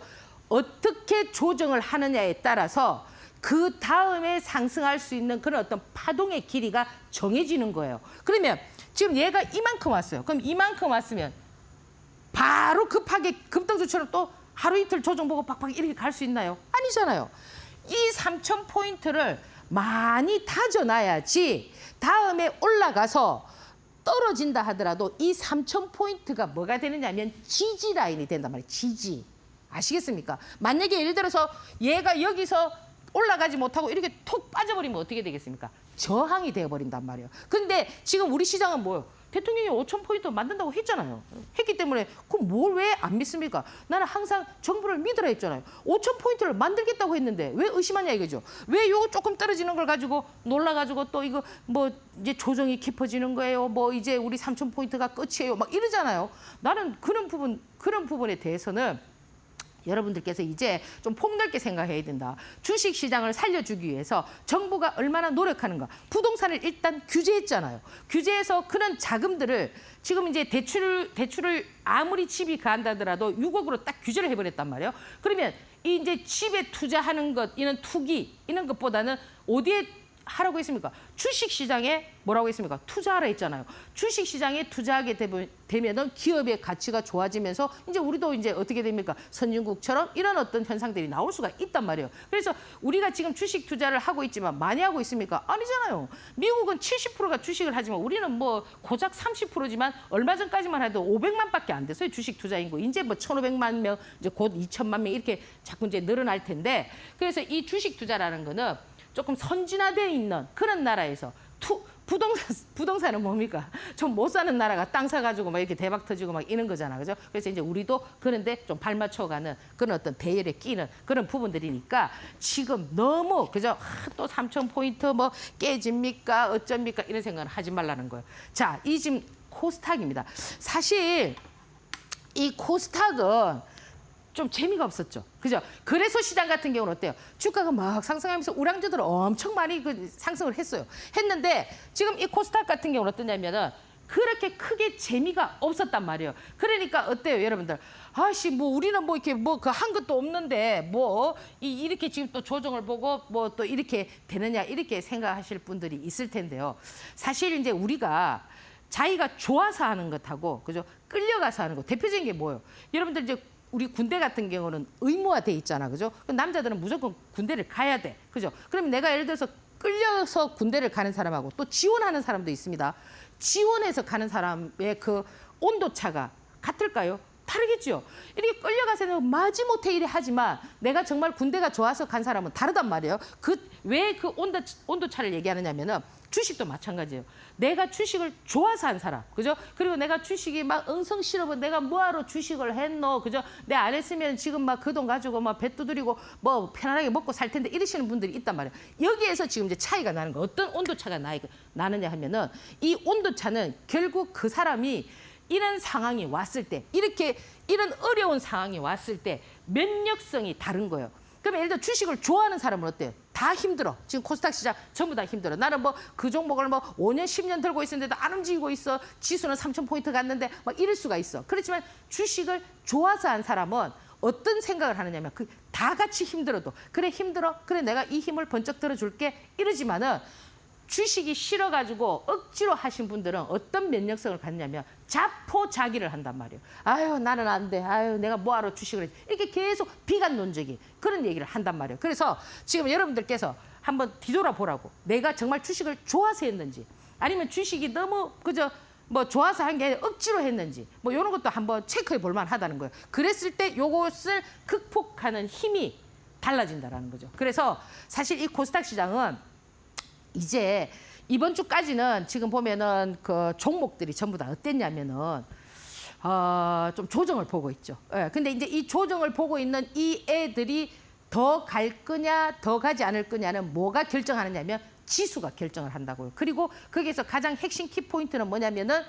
어떻게 조정을 하느냐에 따라서 그 다음에 상승할 수 있는 그런 어떤 파동의 길이가 정해지는 거예요. 그러면 지금 얘가 이만큼 왔어요. 그럼 이만큼 왔으면 바로 급하게 급등주처럼 또 하루 이틀 조정 보고 팍팍 이렇게 갈 수 있나요? 아니잖아요. 이 3,000포인트를 많이 다져놔야지 다음에 올라가서 떨어진다 하더라도 이 3,000포인트가 뭐가 되느냐면 지지 라인이 된단 말이에요. 지지. 아시겠습니까? 만약에 예를 들어서 얘가 여기서 올라가지 못하고 이렇게 톡 빠져버리면 어떻게 되겠습니까? 저항이 되어버린단 말이에요. 근데 지금 우리 시장은 뭐예요? 대통령이 5,000포인트 만든다고 했잖아요. 했기 때문에 그럼 뭘 왜 안 믿습니까? 나는 항상 정부를 믿으라 했잖아요. 5,000포인트를 만들겠다고 했는데 왜 의심하냐 이거죠. 왜 요거 조금 떨어지는 걸 가지고 놀라가지고 또 이거 뭐 이제 조정이 깊어지는 거예요. 뭐 이제 우리 3,000포인트가 끝이에요. 막 이러잖아요. 나는 그런 부분에 대해서는 여러분들께서 이제 좀 폭넓게 생각해야 된다. 주식시장을 살려주기 위해서 정부가 얼마나 노력하는가. 부동산을 일단 규제했잖아요. 규제해서 그런 자금들을 지금 이제 대출을 아무리 집이 가한다더라도 6억으로 딱 규제를 해버렸단 말이에요. 그러면 이 이제 집에 투자하는 것, 이런 투기, 이런 것보다는 어디에 하라고 했습니까? 주식시장에 뭐라고 했습니까? 투자하라 했잖아요. 주식시장에 투자하게 되면은 기업의 가치가 좋아지면서 이제 우리도 이제 어떻게 됩니까? 선진국처럼 이런 어떤 현상들이 나올 수가 있단 말이에요. 그래서 우리가 지금 주식 투자를 하고 있지만 많이 하고 있습니까? 아니잖아요. 미국은 70%가 주식을 하지만 우리는 뭐 고작 30%지만 얼마 전까지만 해도 500만밖에 안 됐어요. 주식 투자 인구. 이제 뭐 1,500만 명, 이제 곧 2,000만 명 이렇게 자꾸 이제 늘어날 텐데 그래서 이 주식 투자라는 거는 조금 선진화되어 있는 그런 나라에서 부동산은 뭡니까? 좀 못 사는 나라가 땅 사가지고 막 이렇게 대박 터지고 막 이런 거잖아. 그죠? 그래서 이제 우리도 그런데 좀 발맞춰가는 그런 어떤 대열에 끼는 그런 부분들이니까 지금 너무, 그죠? 또 3,000포인트 뭐 깨집니까? 어쩝니까? 이런 생각은 하지 말라는 거예요. 자, 이 지금 코스닥입니다. 사실 이 코스닥은 좀 재미가 없었죠. 그죠? 그래서 시장 같은 경우는 어때요? 주가가 막 상승하면서 우량주들은 엄청 많이 상승을 했어요. 했는데 지금 이 코스닥 같은 경우는 어떠냐면은 그렇게 크게 재미가 없었단 말이에요. 그러니까 어때요, 여러분들? 아씨, 뭐 우리는 뭐 이렇게 뭐 그 한 것도 없는데 뭐 이렇게 지금 또 조정을 보고 뭐 또 이렇게 되느냐 이렇게 생각하실 분들이 있을 텐데요. 사실 이제 우리가 자기가 좋아서 하는 것하고 그죠? 끌려가서 하는 거 대표적인 게 뭐예요? 여러분들 이제 우리 군대 같은 경우는 의무화돼 있잖아, 그죠? 남자들은 무조건 군대를 가야 돼, 그죠? 그럼 내가 예를 들어서 끌려서 군대를 가는 사람하고 또 지원하는 사람도 있습니다. 지원해서 가는 사람의 그 온도차가 같을까요? 다르겠죠. 이렇게 끌려가서는 마지못해 일을 하지만 내가 정말 군대가 좋아서 간 사람은 다르단 말이에요. 왜 그 온도차를 얘기하느냐면은 주식도 마찬가지예요. 내가 주식을 좋아서 한 사람, 그죠? 그리고 내가 주식이 막 응성 싫어서 내가 뭐하러 주식을 했노, 그죠? 내 안 했으면 지금 막 그 돈 가지고 막 배 두드리고 뭐 편안하게 먹고 살 텐데 이러시는 분들이 있단 말이에요. 여기에서 지금 이제 차이가 나는 거예요. 어떤 온도차가 나느냐 하면은 이 온도차는 결국 그 사람이 이런 상황이 왔을 때, 이런 어려운 상황이 왔을 때 면역성이 다른 거예요. 그럼 예를 들어 주식을 좋아하는 사람은 어때요? 다 힘들어. 지금 코스닥 시장 전부 다 힘들어. 나는 뭐 그 종목을 뭐 5년, 10년 들고 있었는데도 안 움직이고 있어. 지수는 3,000포인트 갔는데 막 이럴 수가 있어. 그렇지만 주식을 좋아서 한 사람은 어떤 생각을 하느냐면 다 같이 힘들어도 그래 힘들어. 그래 내가 이 힘을 번쩍 들어줄게. 이러지만은 주식이 싫어가지고 억지로 하신 분들은 어떤 면역성을 갖냐면 자포자기를 한단 말이에요. 아유 나는 안 돼. 아유 내가 뭐하러 주식을 했지. 이렇게 계속 비관론적인 그런 얘기를 한단 말이에요. 그래서 지금 여러분들께서 한번 뒤돌아보라고. 내가 정말 주식을 좋아서 했는지 아니면 주식이 너무 그저 뭐 좋아서 한 게 아니라 억지로 했는지 뭐 이런 것도 한번 체크해 볼 만하다는 거예요. 그랬을 때 요것을 극복하는 힘이 달라진다는 거죠. 그래서 사실 이 코스닥 시장은 이제 이번 주까지는 지금 보면은 그 종목들이 전부 다 어땠냐면은 좀 조정을 보고 있죠. 예, 근데 이제 이 조정을 보고 있는 이 애들이 더 갈 거냐, 더 가지 않을 거냐는 뭐가 결정하느냐면 지수가 결정을 한다고요. 그리고 거기에서 가장 핵심 키포인트는 뭐냐면은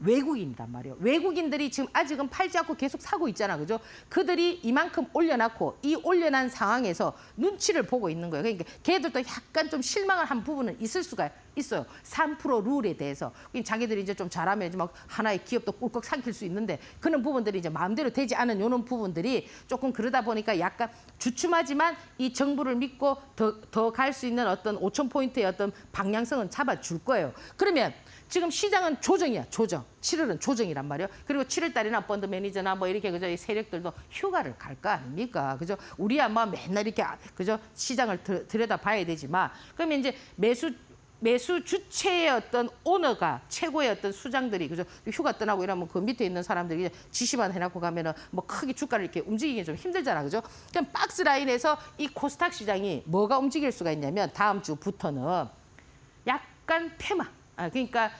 외국인이란 말이에요. 외국인들이 지금 아직은 팔지 않고 계속 사고 있잖아, 그죠? 그들이 이만큼 올려놨고 이 올려난 상황에서 눈치를 보고 있는 거예요. 그러니까 걔들도 약간 좀 실망을 한 부분은 있을 수가 있어요. 3% 룰에 대해서. 자기들이 이제 좀 잘하면 막 하나의 기업도 꿀꺽 삼킬 수 있는데 그런 부분들이 이제 마음대로 되지 않은 이런 부분들이 조금 그러다 보니까 약간 주춤하지만 이 정부를 믿고 더 갈 수 있는 어떤 5,000포인트의 어떤 방향성은 잡아줄 거예요. 그러면 지금 시장은 조정이야, 조정. 7월은 조정이란 말이에요. 그리고 7월 달에나 펀드 매니저나 뭐 이렇게 그죠? 이 세력들도 휴가를 갈 거 아닙니까? 그죠? 우리야 뭐 맨날 이렇게 그죠? 시장을 들여다봐야 되지만 그러면 이제 매수 주체의 어떤 오너가 최고의 어떤 수장들이 그죠? 휴가 떠나고 이러면 그 밑에 있는 사람들이 이제 지시만 해놓고 가면은 뭐 크게 주가를 이렇게 움직이기 좀 힘들잖아, 그죠? 그럼 박스 라인에서 이 코스닥 시장이 뭐가 움직일 수가 있냐면 다음 주부터는 약간 테마, 그러니까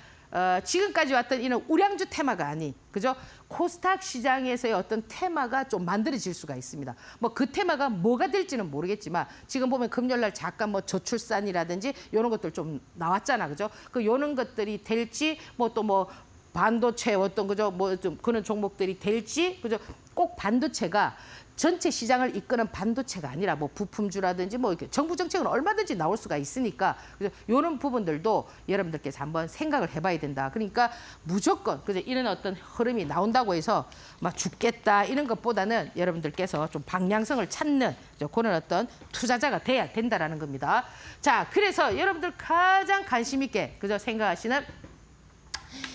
지금까지 왔던 이런 우량주 테마가 아닌, 그죠? 코스닥 시장에서의 어떤 테마가 좀 만들어질 수가 있습니다. 뭐 그 테마가 뭐가 될지는 모르겠지만 지금 보면 금요일 날 잠깐 뭐 저출산이라든지 이런 것들 좀 나왔잖아, 그죠? 그 요런 것들이 될지 뭐 또 뭐 반도체 어떤 그죠? 뭐 좀 그런 종목들이 될지, 그죠? 꼭 반도체가 전체 시장을 이끄는 반도체가 아니라 뭐 부품주라든지 뭐 이렇게 정부 정책은 얼마든지 나올 수가 있으니까 그죠? 이런 부분들도 여러분들께서 한번 생각을 해봐야 된다. 그러니까 무조건 그죠? 이런 어떤 흐름이 나온다고 해서 막 죽겠다 이런 것보다는 여러분들께서 좀 방향성을 찾는 그죠? 그런 어떤 투자자가 돼야 된다라는 겁니다. 자, 그래서 여러분들 가장 관심 있게 그죠? 생각하시는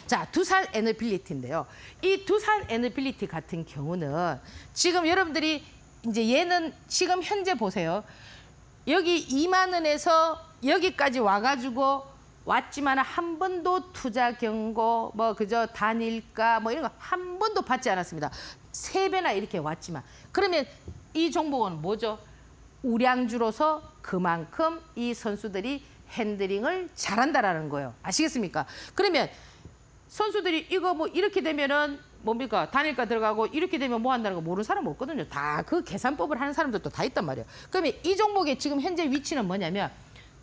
자, 두산 에너빌리티인데요. 이 두산 에너빌리티 같은 경우는 지금 여러분들이 이제 얘는 지금 현재 보세요. 여기 2만 원에서 여기까지 와가지고 왔지만 한 번도 투자 경고, 뭐 그저 단일가 뭐 이런 거 한 번도 받지 않았습니다. 3배나 이렇게 왔지만 그러면 이 종목은 뭐죠? 우량주로서 그만큼 이 선수들이 핸들링을 잘한다라는 거예요. 아시겠습니까? 그러면 선수들이 이거 뭐 이렇게 되면은 뭡니까? 단일가 들어가고 이렇게 되면 뭐 한다는 거 모르는 사람 없거든요. 다 그 계산법을 하는 사람들도 다 있단 말이에요. 그러면 이 종목의 지금 현재 위치는 뭐냐면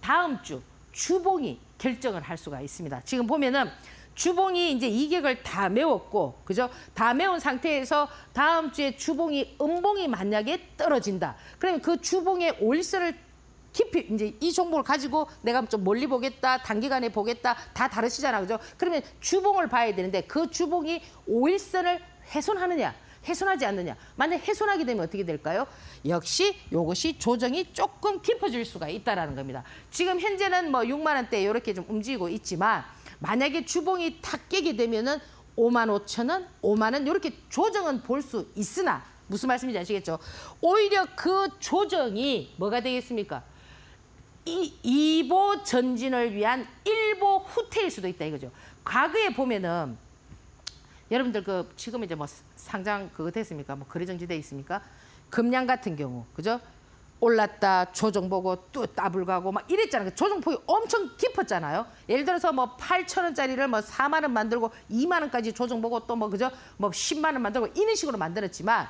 다음 주 주봉이 결정을 할 수가 있습니다. 지금 보면은 주봉이 이제 이격을 다 메웠고, 그죠? 다 메운 상태에서 다음 주에 주봉이 음봉이 만약에 떨어진다. 그러면 그 주봉의 올선을 깊이 이제 이 종목을 가지고 내가 좀 멀리 보겠다, 단기간에 보겠다, 다 다르시잖아, 그죠? 그러면 주봉을 봐야 되는데 그 주봉이 5일선을 훼손하느냐, 훼손하지 않느냐. 만약 훼손하게 되면 어떻게 될까요? 역시 이것이 조정이 조금 깊어질 수가 있다라는 겁니다. 지금 현재는 뭐 6만 원대 이렇게 좀 움직이고 있지만 만약에 주봉이 탁 깨게 되면은 5만 5천 원, 5만 원 이렇게 조정은 볼 수 있으나 무슨 말씀인지 아시겠죠? 오히려 그 조정이 뭐가 되겠습니까? 이 2보 전진을 위한 1보 후퇴일 수도 있다 이거죠. 과거에 보면은 여러분들 그 지금 이제 뭐 상장 그거 됐습니까? 뭐 거래 정지돼 있습니까? 금양 같은 경우 그죠? 올랐다 조정 보고 또 더블 가고 막 이랬잖아요. 조정폭이 엄청 깊었잖아요. 예를 들어서 뭐 8천 원짜리를 뭐 4만 원 만들고 2만 원까지 조정 보고 또 뭐 그죠? 뭐 10만 원 만들고 이런 식으로 만들었지만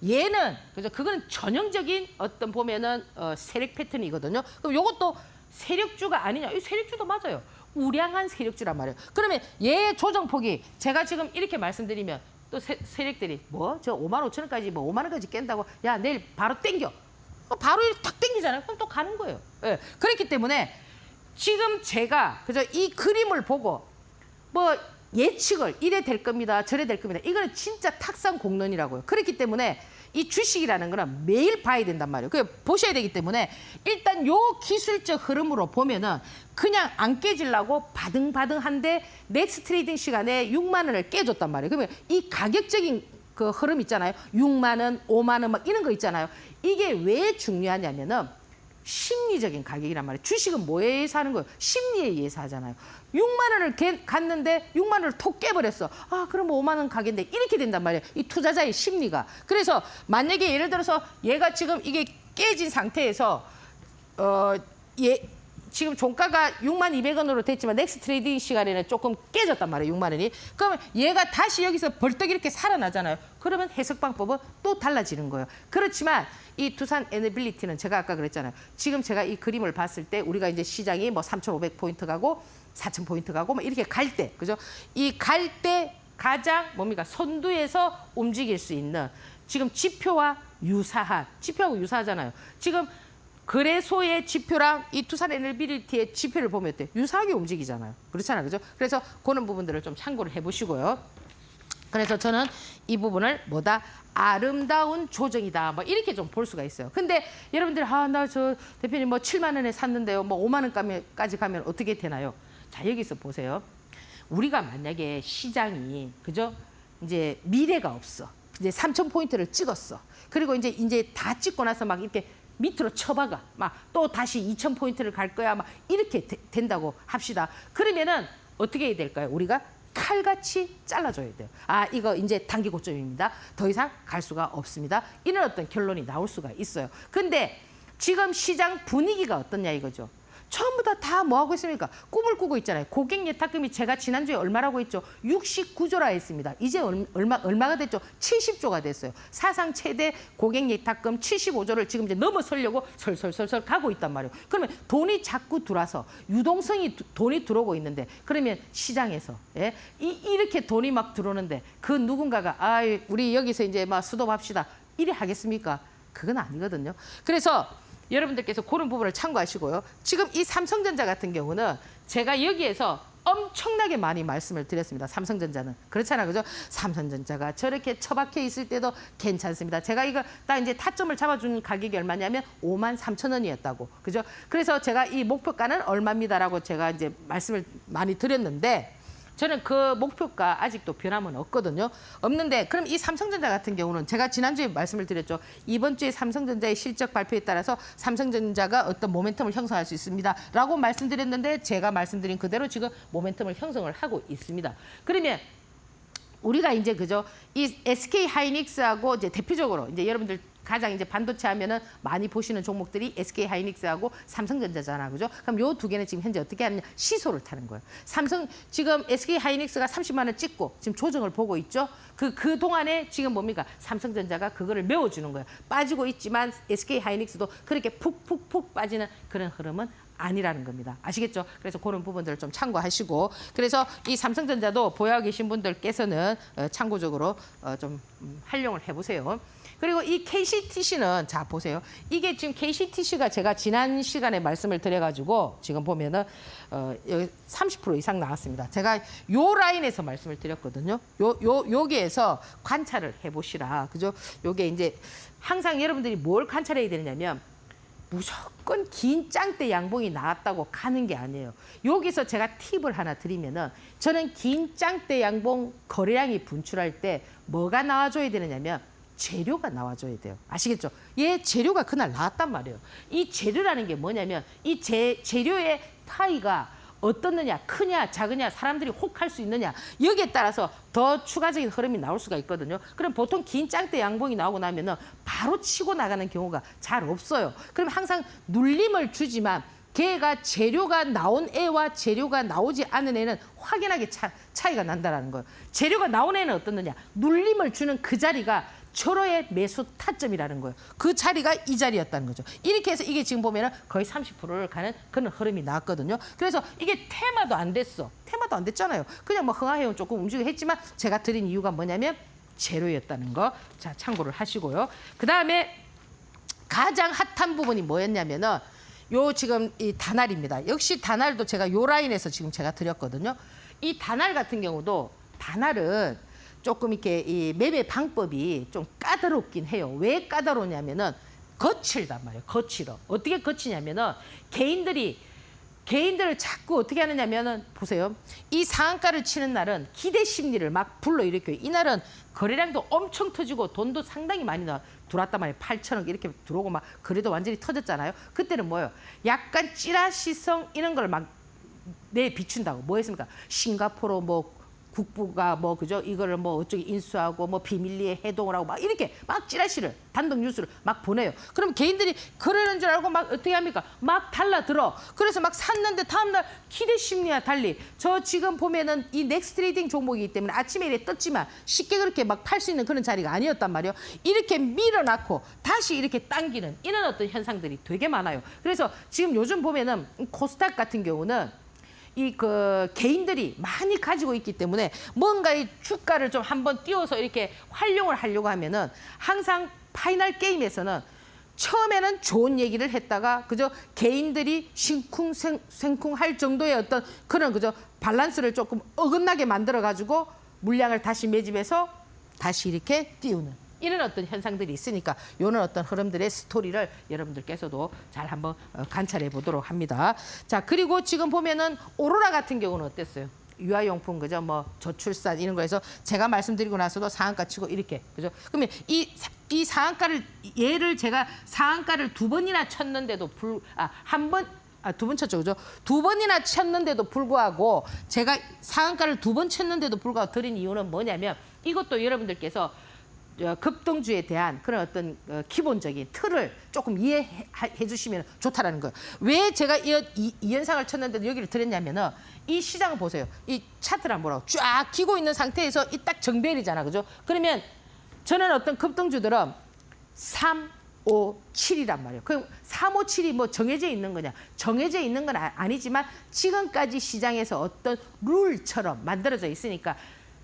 얘는 그죠? 그거는 전형적인 어떤 보면은 세력 패턴이거든요. 그럼 요것도 세력주가 아니냐? 이 세력주도 맞아요. 우량한 세력주란 말이에요. 그러면 얘 조정폭이 제가 지금 이렇게 말씀드리면 또 세력들이 뭐 저 5만 5천 원까지 뭐 5만 원까지 깬다고 야 내일 바로 땡겨. 바로 탁 땡기잖아요. 그럼 또 가는 거예요. 예. 그렇기 때문에 지금 제가 그죠? 이 그림을 보고 뭐 예측을 이래 될 겁니다. 저래 될 겁니다. 이거는 진짜 탁상 공론이라고요. 그렇기 때문에 이 주식이라는 거는 매일 봐야 된단 말이에요. 그 보셔야 되기 때문에 일단 요 기술적 흐름으로 보면은 그냥 안 깨지려고 바등바등한데 넥스트 트레이딩 시간에 6만 원을 깨줬단 말이에요. 그러면 이 가격적인 그 흐름 있잖아요. 6만 원, 5만 원 막 이런 거 있잖아요. 이게 왜 중요하냐면은 심리적인 가격이란 말이에요. 주식은 뭐에 의해서 하는 거예요? 심리에 의해서 하잖아요. 6만 원을 갔는데 6만 원을 톡 깨버렸어. 아, 그럼 5만 원 가겠네. 이렇게 된단 말이에요. 이 투자자의 심리가. 그래서 만약에 예를 들어서 얘가 지금 이게 깨진 상태에서 지금 종가가 6만 200원으로 됐지만 넥스트 트레이딩 시간에는 조금 깨졌단 말이에요. 6만 원이. 그러면 얘가 다시 여기서 벌떡 이렇게 살아나잖아요. 그러면 해석 방법은 또 달라지는 거예요. 그렇지만 이 두산 에너빌리티는 제가 아까 그랬잖아요. 지금 제가 이 그림을 봤을 때 우리가 이제 시장이 뭐 3,500포인트 가고 4,000포인트 가고 뭐 이렇게 갈 때, 그죠? 이 갈 때 가장 뭡니까? 선두에서 움직일 수 있는 지금 지표와 유사한, 지표하고 유사하잖아요. 지금 거래소의 지표랑 이 두산 에너빌리티의 지표를 보면 어때요? 유사하게 움직이잖아요. 그렇잖아요. 그죠? 그래서 그런 부분들을 좀 참고를 해보시고요. 그래서 저는 이 부분을 뭐다? 아름다운 조정이다. 뭐 이렇게 좀 볼 수가 있어요. 근데 여러분들 나 저 대표님 뭐 7만 원에 샀는데요. 뭐 5만 원까지 가면 어떻게 되나요? 자, 여기서 보세요. 우리가 만약에 시장이 그죠? 이제 미래가 없어. 이제 3,000포인트를 찍었어. 그리고 이제 다 찍고 나서 막 이렇게 밑으로 쳐박아. 막 또 다시 2,000포인트를 갈 거야. 막 이렇게 된다고 합시다. 그러면은 어떻게 해야 될까요? 우리가 칼같이 잘라줘야 돼요. 아, 이거 이제 단기 고점입니다. 더 이상 갈 수가 없습니다. 이런 어떤 결론이 나올 수가 있어요. 근데 지금 시장 분위기가 어떻냐 이거죠. 전부 다 뭐 하고 있습니까? 꿈을 꾸고 있잖아요. 고객 예탁금이 제가 지난주에 얼마라고 했죠? 69조라 했습니다. 이제 얼마가 됐죠? 70조가 됐어요. 사상 최대 고객 예탁금 75조를 지금 이제 넘어서려고 설설설설 가고 있단 말이에요. 그러면 돈이 자꾸 들어와서 유동성이 돈이 들어오고 있는데 그러면 시장에서 예? 이렇게 돈이 막 들어오는데 그 누군가가 아, 우리 여기서 이제 막 수도합시다. 이래 하겠습니까? 그건 아니거든요. 그래서 여러분들께서 그런 부분을 참고하시고요. 지금 이 삼성전자 같은 경우는 제가 여기에서 엄청나게 많이 말씀을 드렸습니다. 삼성전자는. 그렇잖아요. 그죠? 삼성전자가 저렇게 처박혀 있을 때도 괜찮습니다. 제가 이거 딱 이제 타점을 잡아준 가격이 얼마냐면 53,000원이었다고. 그죠? 그래서 제가 이 목표가는 얼마입니다라고 제가 이제 말씀을 많이 드렸는데 저는 그 목표가 아직도 변함은 없거든요. 없는데 그럼 이 삼성전자 같은 경우는 제가 지난주에 말씀을 드렸죠. 이번 주에 삼성전자의 실적 발표에 따라서 삼성전자가 어떤 모멘텀을 형성할 수 있습니다. 라고 말씀드렸는데 제가 말씀드린 그대로 지금 모멘텀을 형성을 하고 있습니다. 그러면 우리가 이제 그죠? 이 SK 하이닉스하고 이제 대표적으로 이제 여러분들 가장 이제 반도체 하면은 많이 보시는 종목들이 SK 하이닉스하고 삼성전자잖아. 그죠? 그럼 요 두 개는 지금 현재 어떻게 하느냐? 시소를 타는 거예요. 지금 SK 하이닉스가 30만 원 찍고 지금 조정을 보고 있죠? 그 동안에 지금 뭡니까? 삼성전자가 그거를 메워주는 거예요. 빠지고 있지만 SK 하이닉스도 그렇게 푹푹푹 빠지는 그런 흐름은 아니라는 겁니다. 아시겠죠? 그래서 그런 부분들을 좀 참고하시고 그래서 이 삼성전자도 보유하고 계신 분들께서는 참고적으로 좀 활용을 해보세요. 그리고 이 KCTC는 자 보세요. 이게 지금 KCTC가 제가 지난 시간에 말씀을 드려가지고 지금 보면은 여기 30% 이상 나왔습니다. 제가 요 라인에서 말씀을 드렸거든요. 여기에서 관찰을 해보시라. 그죠? 요게 이제 항상 여러분들이 뭘 관찰해야 되느냐면 무조건 긴 짱대 양봉이 나왔다고 가는 게 아니에요. 여기서 제가 팁을 하나 드리면은 저는 긴 짱대 양봉 거래량이 분출할 때 뭐가 나와줘야 되느냐면 재료가 나와줘야 돼요. 아시겠죠? 얘 재료가 그날 나왔단 말이에요. 이 재료라는 게 뭐냐면 이 재료의 파이가 어떻느냐, 크냐, 작으냐, 사람들이 혹할 수 있느냐 여기에 따라서 더 추가적인 흐름이 나올 수가 있거든요. 그럼 보통 긴 짱대 양봉이 나오고 나면은 바로 치고 나가는 경우가 잘 없어요. 그럼 항상 눌림을 주지만 걔가 재료가 나온 애와 재료가 나오지 않은 애는 확연하게 차이가 난다는 거예요. 재료가 나온 애는 어떻느냐, 눌림을 주는 그 자리가 철호의 매수 타점이라는 거예요. 그 자리가 이 자리였다는 거죠. 이렇게 해서 이게 지금 보면은 거의 30%를 가는 그런 흐름이 나왔거든요. 그래서 이게 테마도 안 됐어. 테마도 안 됐잖아요. 그냥 뭐 흥하해요 조금 움직이고 했지만 제가 드린 이유가 뭐냐면 재료였다는 거. 자, 참고를 하시고요. 그다음에 가장 핫한 부분이 뭐였냐면은 요 지금 이 다날입니다. 역시 다날도 제가 요 라인에서 지금 제가 드렸거든요. 이 다날 같은 경우도 다날은 조금 이렇게 이 매매 방법이 좀 까다롭긴 해요. 왜 까다롭냐면은 거칠단 말이에요. 거칠어. 어떻게 거치냐면은 개인들을 자꾸 어떻게 하느냐면은 보세요. 이 상한가를 치는 날은 기대 심리를 막 불러일으켜요. 이날은 거래량도 엄청 터지고 돈도 상당히 많이 들어왔단 말이에요. 8천억 이렇게 들어오고 막 거래도 완전히 터졌잖아요. 그때는 뭐예요? 약간 찌라시성 이런 걸 막 내 비춘다고. 뭐 했습니까? 싱가포르 뭐 국부가 뭐 그죠? 이거를 뭐 어쩌게 인수하고 뭐 비밀리에 해동을 하고 막 이렇게 막 찌라시를 단독 뉴스를 막 보내요. 그럼 개인들이 그러는 줄 알고 막 어떻게 합니까? 막 달라들어. 그래서 막 샀는데 다음날 기대 심리와 달리 저 지금 보면은 이 넥스트 트레이딩 종목이기 때문에 아침에 이래 떴지만 쉽게 그렇게 막 팔 수 있는 그런 자리가 아니었단 말이에요. 이렇게 밀어놨고 다시 이렇게 당기는 이런 어떤 현상들이 되게 많아요. 그래서 지금 요즘 보면은 코스닥 같은 경우는 이 그 개인들이 많이 가지고 있기 때문에 뭔가 이 주가를 좀 한번 띄워서 이렇게 활용을 하려고 하면은 항상 파이널 게임에서는 처음에는 좋은 얘기를 했다가 그저 개인들이 심쿵생쿵할 정도의 어떤 그런 그저 밸런스를 조금 어긋나게 만들어 가지고 물량을 다시 매집해서 다시 이렇게 띄우는 이런 어떤 현상들이 있으니까 이런 어떤 흐름들의 스토리를 여러분들께서도 잘 한번 관찰해 보도록 합니다. 자, 그리고 지금 보면은 오로라 같은 경우는 어땠어요? 유아용품 그죠? 뭐 저출산 이런 거에서 제가 말씀드리고 나서도 상한가 치고 이렇게 그죠? 그러면 이 상한가를 얘를 제가 상한가를 2번이나 쳤는데도 두 번 쳤죠, 그죠? 2번이나 쳤는데도 불구하고 제가 상한가를 2번 쳤는데도 불구하고 드린 이유는 뭐냐면 이것도 여러분들께서 급등주에 대한 그런 어떤 기본적인 틀을 조금 이해해 주시면 좋다라는 거예요. 왜 제가 이 현상을 쳤는데도 여기를 드렸냐면은 이 시장을 보세요. 이 차트를 뭐라고 쫙 기고 있는 상태에서 이 딱 정배이잖아, 그죠? 그러면 저는 어떤 급등주들은 3, 5, 7이란 말이에요. 그럼 3, 5, 7이 뭐 정해져 있는 거냐? 정해져 있는 건 아니지만 지금까지 시장에서 어떤 룰처럼 만들어져 있으니까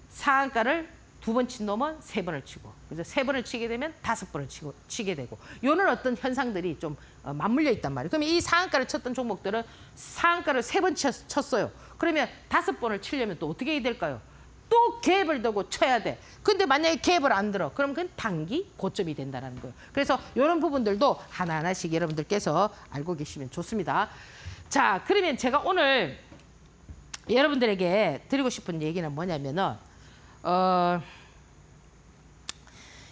상한가를 2번 친 놈은 3번을 치고, 그죠? 3번을 치게 되면 5번을 치게 되고, 요런 어떤 현상들이 좀 맞물려 있단 말이에요. 그러면 이 상한가를 쳤던 종목들은 상한가를 3번 쳤어요. 그러면 5번을 치려면 또 어떻게 해야 될까요? 또 갭을 두고 쳐야 돼. 근데 만약에 갭을 안 들어, 그럼 그건 단기 고점이 된다는 거예요. 그래서 이런 부분들도 하나하나씩 여러분들께서 알고 계시면 좋습니다. 자, 그러면 제가 오늘 여러분들에게 드리고 싶은 얘기는 뭐냐면은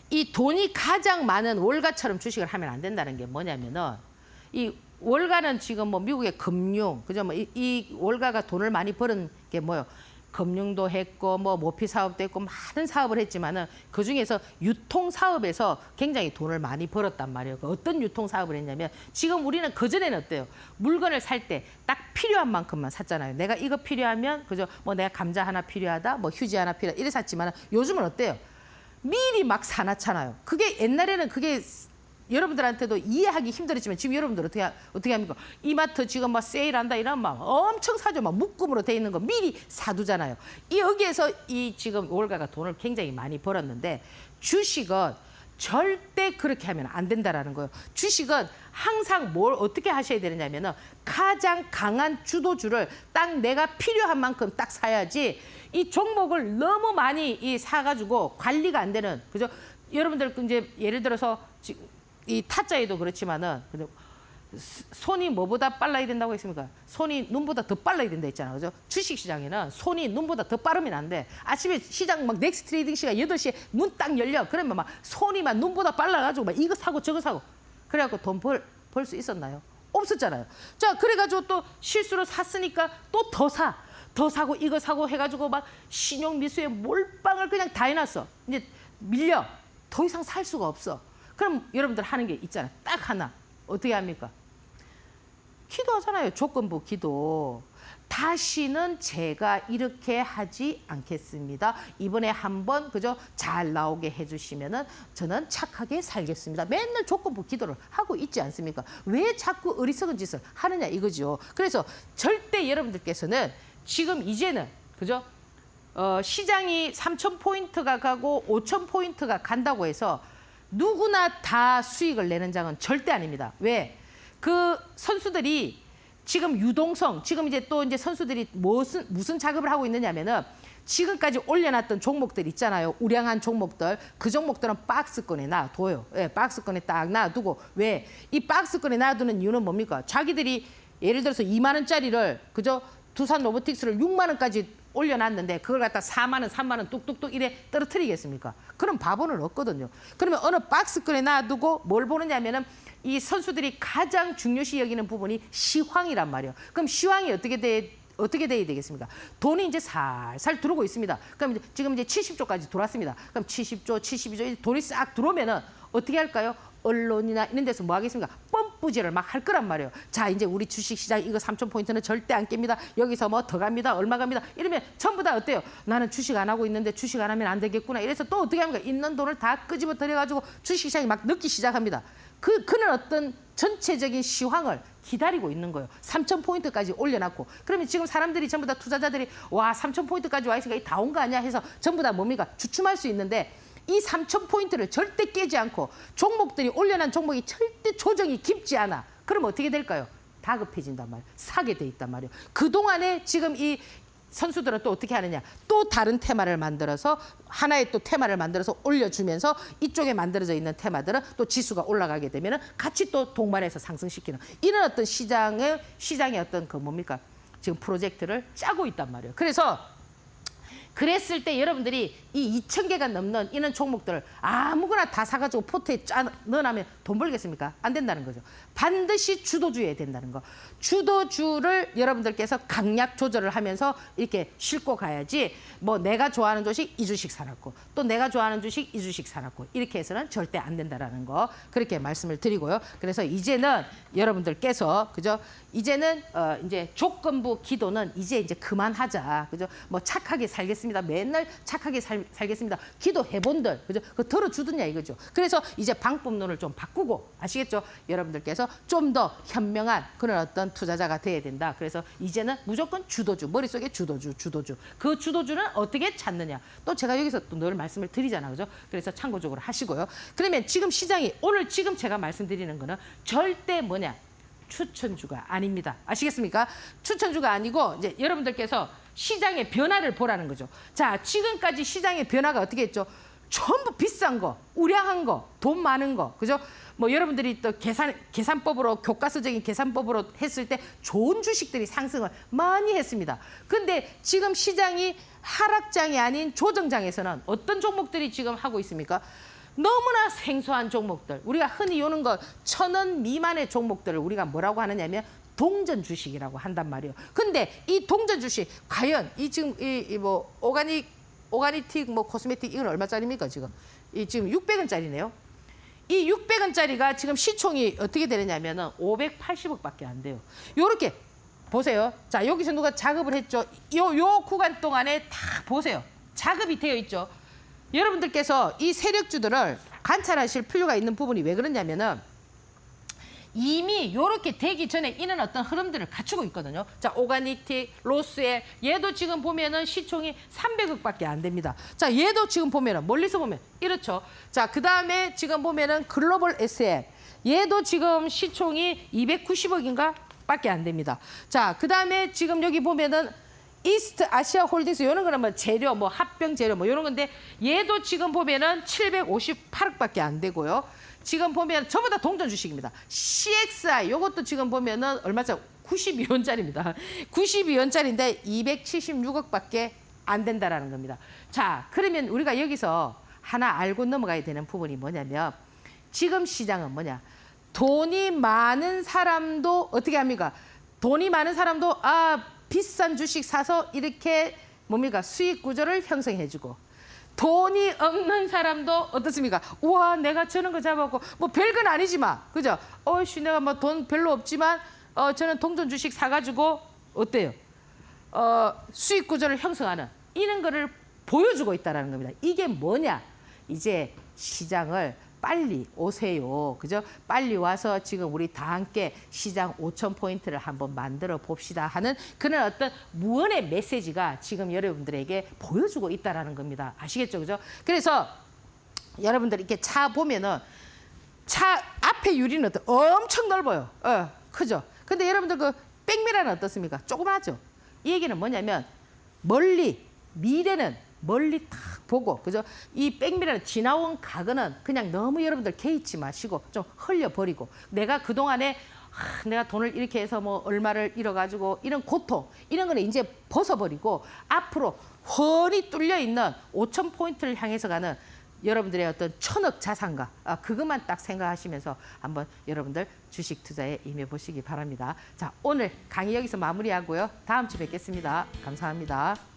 이 돈이 가장 많은 월가처럼 주식을 하면 안 된다는 게 뭐냐면은 이 월가는 지금 뭐 미국의 금융, 그죠? 뭐 이 월가가 돈을 많이 버는 게 뭐요? 금융도 했고 뭐 모피 사업도 했고 많은 사업을 했지만은 그 중에서 유통 사업에서 굉장히 돈을 많이 벌었단 말이에요. 어떤 유통 사업을 했냐면 지금 우리는 그 전에는 어때요? 물건을 살 때 딱 필요한 만큼만 샀잖아요. 내가 이거 필요하면 그죠? 뭐 내가 감자 하나 필요하다, 뭐 휴지 하나 필요하다 이래 샀지만은 요즘은 어때요? 미리 막 사놨잖아요. 그게 옛날에는 그게 여러분들한테도 이해하기 힘들었지만 지금 여러분들 어떻게 합니까? 이마트 지금 막 세일한다 이러면 막 엄청 사죠. 막 묶음으로 돼 있는 거 미리 사두잖아요. 여기에서 이 지금 월가가 돈을 굉장히 많이 벌었는데 주식은 절대 그렇게 하면 안 된다라는 거예요. 주식은 항상 뭘 어떻게 하셔야 되느냐면은 가장 강한 주도주를 딱 내가 필요한 만큼 딱 사야지 이 종목을 너무 많이 사가지고 관리가 안 되는, 그죠? 여러분들 이제 예를 들어서 이 타짜에도 그렇지만은 손이 뭐보다 빨라야 된다고 했습니까? 손이 눈보다 더 빨라야 된다 했잖아요. 그죠? 주식 시장에는 손이 눈보다 더 빠르면 안 돼. 아침에 시장 막 넥스트 트레이딩 시간 8시에 문 딱 열려. 그러면 막 손이 막 눈보다 빨라가지고 막 이거 사고 저거 사고. 그래갖고 돈 벌 수 있었나요? 없었잖아요. 자, 그래가지고 또 실수로 샀으니까 또 더 사. 더 사고 이거 사고 해가지고 막 신용 미수에 몰빵을 그냥 다 해놨어. 이제 밀려. 더 이상 살 수가 없어. 그럼 여러분들 하는 게 있잖아요. 딱 하나. 어떻게 합니까? 기도하잖아요. 조건부 기도. 다시는 제가 이렇게 하지 않겠습니다. 이번에 한번 그죠? 잘 나오게 해주시면은 저는 착하게 살겠습니다. 맨날 조건부 기도를 하고 있지 않습니까? 왜 자꾸 어리석은 짓을 하느냐 이거죠. 그래서 절대 여러분들께서는 지금 이제는 그죠? 시장이 3,000포인트가 가고 5,000포인트가 간다고 해서 누구나 다 수익을 내는 장은 절대 아닙니다. 왜? 그 선수들이 지금 유동성, 지금 이제 또 이제 선수들이 무슨 작업을 하고 있느냐면은 지금까지 올려놨던 종목들 있잖아요. 우량한 종목들. 그 종목들은 박스권에 놔둬요. 예, 박스권에 딱 놔두고. 왜? 이 박스권에 놔두는 이유는 뭡니까? 자기들이 예를 들어서 2만 원짜리를 그죠? 두산 로보틱스를 6만 원까지 올려놨는데 그걸 갖다 4만 원, 3만 원 뚝뚝뚝 이래 떨어뜨리겠습니까? 그럼 바보는 없거든요. 그러면 어느 박스권에 놔두고 뭘 보느냐면은 이 선수들이 가장 중요시 여기는 부분이 시황이란 말이에요. 그럼 시황이 어떻게 돼야 되겠습니까? 돈이 이제 살살 들어오고 있습니다. 그럼 지금 이제 70조까지 들어왔습니다. 그럼 70조, 72조 돈이 싹 들어오면은 어떻게 할까요? 언론이나 이런 데서 뭐 하겠습니까? 펌프질을 막 할 거란 말이에요. 자, 이제 우리 주식시장 이거 3,000포인트는 절대 안 깹니다. 여기서 뭐 더 갑니다. 얼마 갑니다. 이러면 전부 다 어때요? 나는 주식 안 하고 있는데 주식 안 하면 안 되겠구나. 이래서 또 어떻게 합니까? 있는 돈을 다 끄집어 들여가지고 주식시장이 막 넣기 시작합니다. 그는 어떤 전체적인 시황을 기다리고 있는 거예요. 3,000포인트까지 올려놨고. 그러면 지금 사람들이 전부 다 투자자들이 와 3,000포인트까지 와 있으니까 다 온 거 아니야 해서 전부 다 뭡니까? 주춤할 수 있는데 이 3,000포인트를 절대 깨지 않고 종목들이 올려놓은 종목이 절대 조정이 깊지 않아. 그럼 어떻게 될까요? 다급해진단 말이에요. 사게 돼 있단 말이에요. 그동안에 지금 이 선수들은 또 어떻게 하느냐. 또 다른 테마를 만들어서 하나의 또 테마를 만들어서 올려주면서 이쪽에 만들어져 있는 테마들은 또 지수가 올라가게 되면 같이 또 동반해서 상승시키는 이런 어떤 시장의 어떤 그 뭡니까? 지금 프로젝트를 짜고 있단 말이에요. 그래서 그랬을 때 여러분들이 이 2,000개가 넘는 이런 종목들을 아무거나 다 사가지고 포트에 짜 넣어놓으면 돈 벌겠습니까? 안 된다는 거죠. 반드시 주도주여야 된다는 거. 주도주를 여러분들께서 강약 조절을 하면서 이렇게 싣고 가야지 뭐 내가 좋아하는 주식 이 주식 사놨고 또 내가 좋아하는 주식 이 주식 사놨고 이렇게 해서는 절대 안 된다라는 거 그렇게 말씀을 드리고요. 그래서 이제는 여러분들께서 그죠? 이제는 이제 조건부 기도는 이제 그만하자. 그죠? 뭐 착하게 살겠습니다. 맨날 착하게 살겠습니다. 기도해본들. 그죠? 그거 들어주더냐 이거죠. 그래서 이제 방법론을 좀 바꾸고 아시겠죠? 여러분들께서 좀 더 현명한 그런 어떤 투자자가 돼야 된다. 그래서 이제는 무조건 주도주. 머릿속에 주도주. 그 주도주는 어떻게 찾느냐. 또 제가 여기서 또 늘 말씀을 드리잖아. 그죠? 그래서 참고적으로 하시고요. 그러면 지금 시장이 오늘 지금 제가 말씀드리는 거는 절대 뭐냐. 추천주가 아닙니다. 아시겠습니까? 추천주가 아니고 이제 여러분들께서 시장의 변화를 보라는 거죠. 자, 지금까지 시장의 변화가 어떻게 했죠? 전부 비싼 거, 우량한 거, 돈 많은 거, 그죠? 뭐 여러분들이 또 계산법으로 교과서적인 계산법으로 했을 때 좋은 주식들이 상승을 많이 했습니다. 근데 지금 시장이 하락장이 아닌 조정장에서는 어떤 종목들이 지금 하고 있습니까? 너무나 생소한 종목들, 우리가 흔히 요는 거 1,000원 미만의 종목들을 우리가 뭐라고 하느냐면 동전 주식이라고 한단 말이에요. 근데 이 동전 주식 과연 이 지금 이 뭐 오가니틱 뭐 코스메틱 이건 얼마짜리입니까 지금? 이 지금 600원짜리네요. 이 600원짜리가 지금 시총이 어떻게 되느냐면은 580억밖에 안 돼요. 요렇게 보세요. 자, 여기서 누가 작업을 했죠? 요 구간 동안에 다 보세요. 작업이 되어 있죠. 여러분들께서 이 세력주들을 관찰하실 필요가 있는 부분이 왜 그러냐면은 이미 이렇게 되기 전에 이런 어떤 흐름들을 갖추고 있거든요. 자, 오가니틱, 로스웰 얘도 지금 보면은 시총이 300억밖에 안 됩니다. 자, 얘도 지금 보면은 멀리서 보면 이렇죠. 자, 그 다음에 지금 보면은 글로벌 SM 얘도 지금 시총이 290억인가 밖에 안 됩니다. 자, 그 다음에 지금 여기 보면은 이스트 아시아 홀딩스 이런 거는 뭐 재료, 뭐 합병 재료 뭐 이런 건데 얘도 지금 보면은 758억밖에 안 되고요. 지금 보면 전부 다 동전 주식입니다. CXI 요것도 지금 보면은 얼마짜리 92원짜리입니다. 92원짜리인데 276억밖에 안 된다라는 겁니다. 자, 그러면 우리가 여기서 하나 알고 넘어가야 되는 부분이 뭐냐면 지금 시장은 뭐냐? 돈이 많은 사람도 어떻게 합니까? 돈이 많은 사람도 비싼 주식 사서 이렇게 뭡니까? 수익 구조를 형성해주고 돈이 없는 사람도 어떻습니까? 우와, 내가 저런 거 잡았고 뭐 별건 아니지만 그죠? 내가 뭐 돈 별로 없지만 저는 동전 주식 사가지고 어때요? 수익 구조를 형성하는 이런 거를 보여주고 있다는 겁니다. 이게 뭐냐? 이제 시장을 빨리 오세요. 그죠? 빨리 와서 지금 우리 다 함께 시장 5,000포인트를 한번 만들어 봅시다 하는 그런 어떤 무언의 메시지가 지금 여러분들에게 보여주고 있다는 겁니다. 아시겠죠? 그죠? 그래서 여러분들 이렇게 차 보면은 차 앞에 유리는 엄청 넓어요. 크죠? 근데 여러분들 그 백미러는 어떻습니까? 조그마하죠? 이 얘기는 뭐냐면 멀리 미래는 멀리 탁 보고 그죠? 이 백미러는 지나온 과거는 그냥 너무 여러분들 개의치 마시고 좀 흘려버리고 내가 그동안에 내가 돈을 이렇게 해서 뭐 얼마를 잃어가지고 이런 고통 이런 거는 이제 벗어버리고 앞으로 훤히 뚫려 있는 5,000포인트를 향해서 가는 여러분들의 어떤 1,000억 자산가 그것만 딱 생각하시면서 한번 여러분들 주식 투자에 임해 보시기 바랍니다. 자, 오늘 강의 여기서 마무리하고요. 다음 주에 뵙겠습니다. 감사합니다.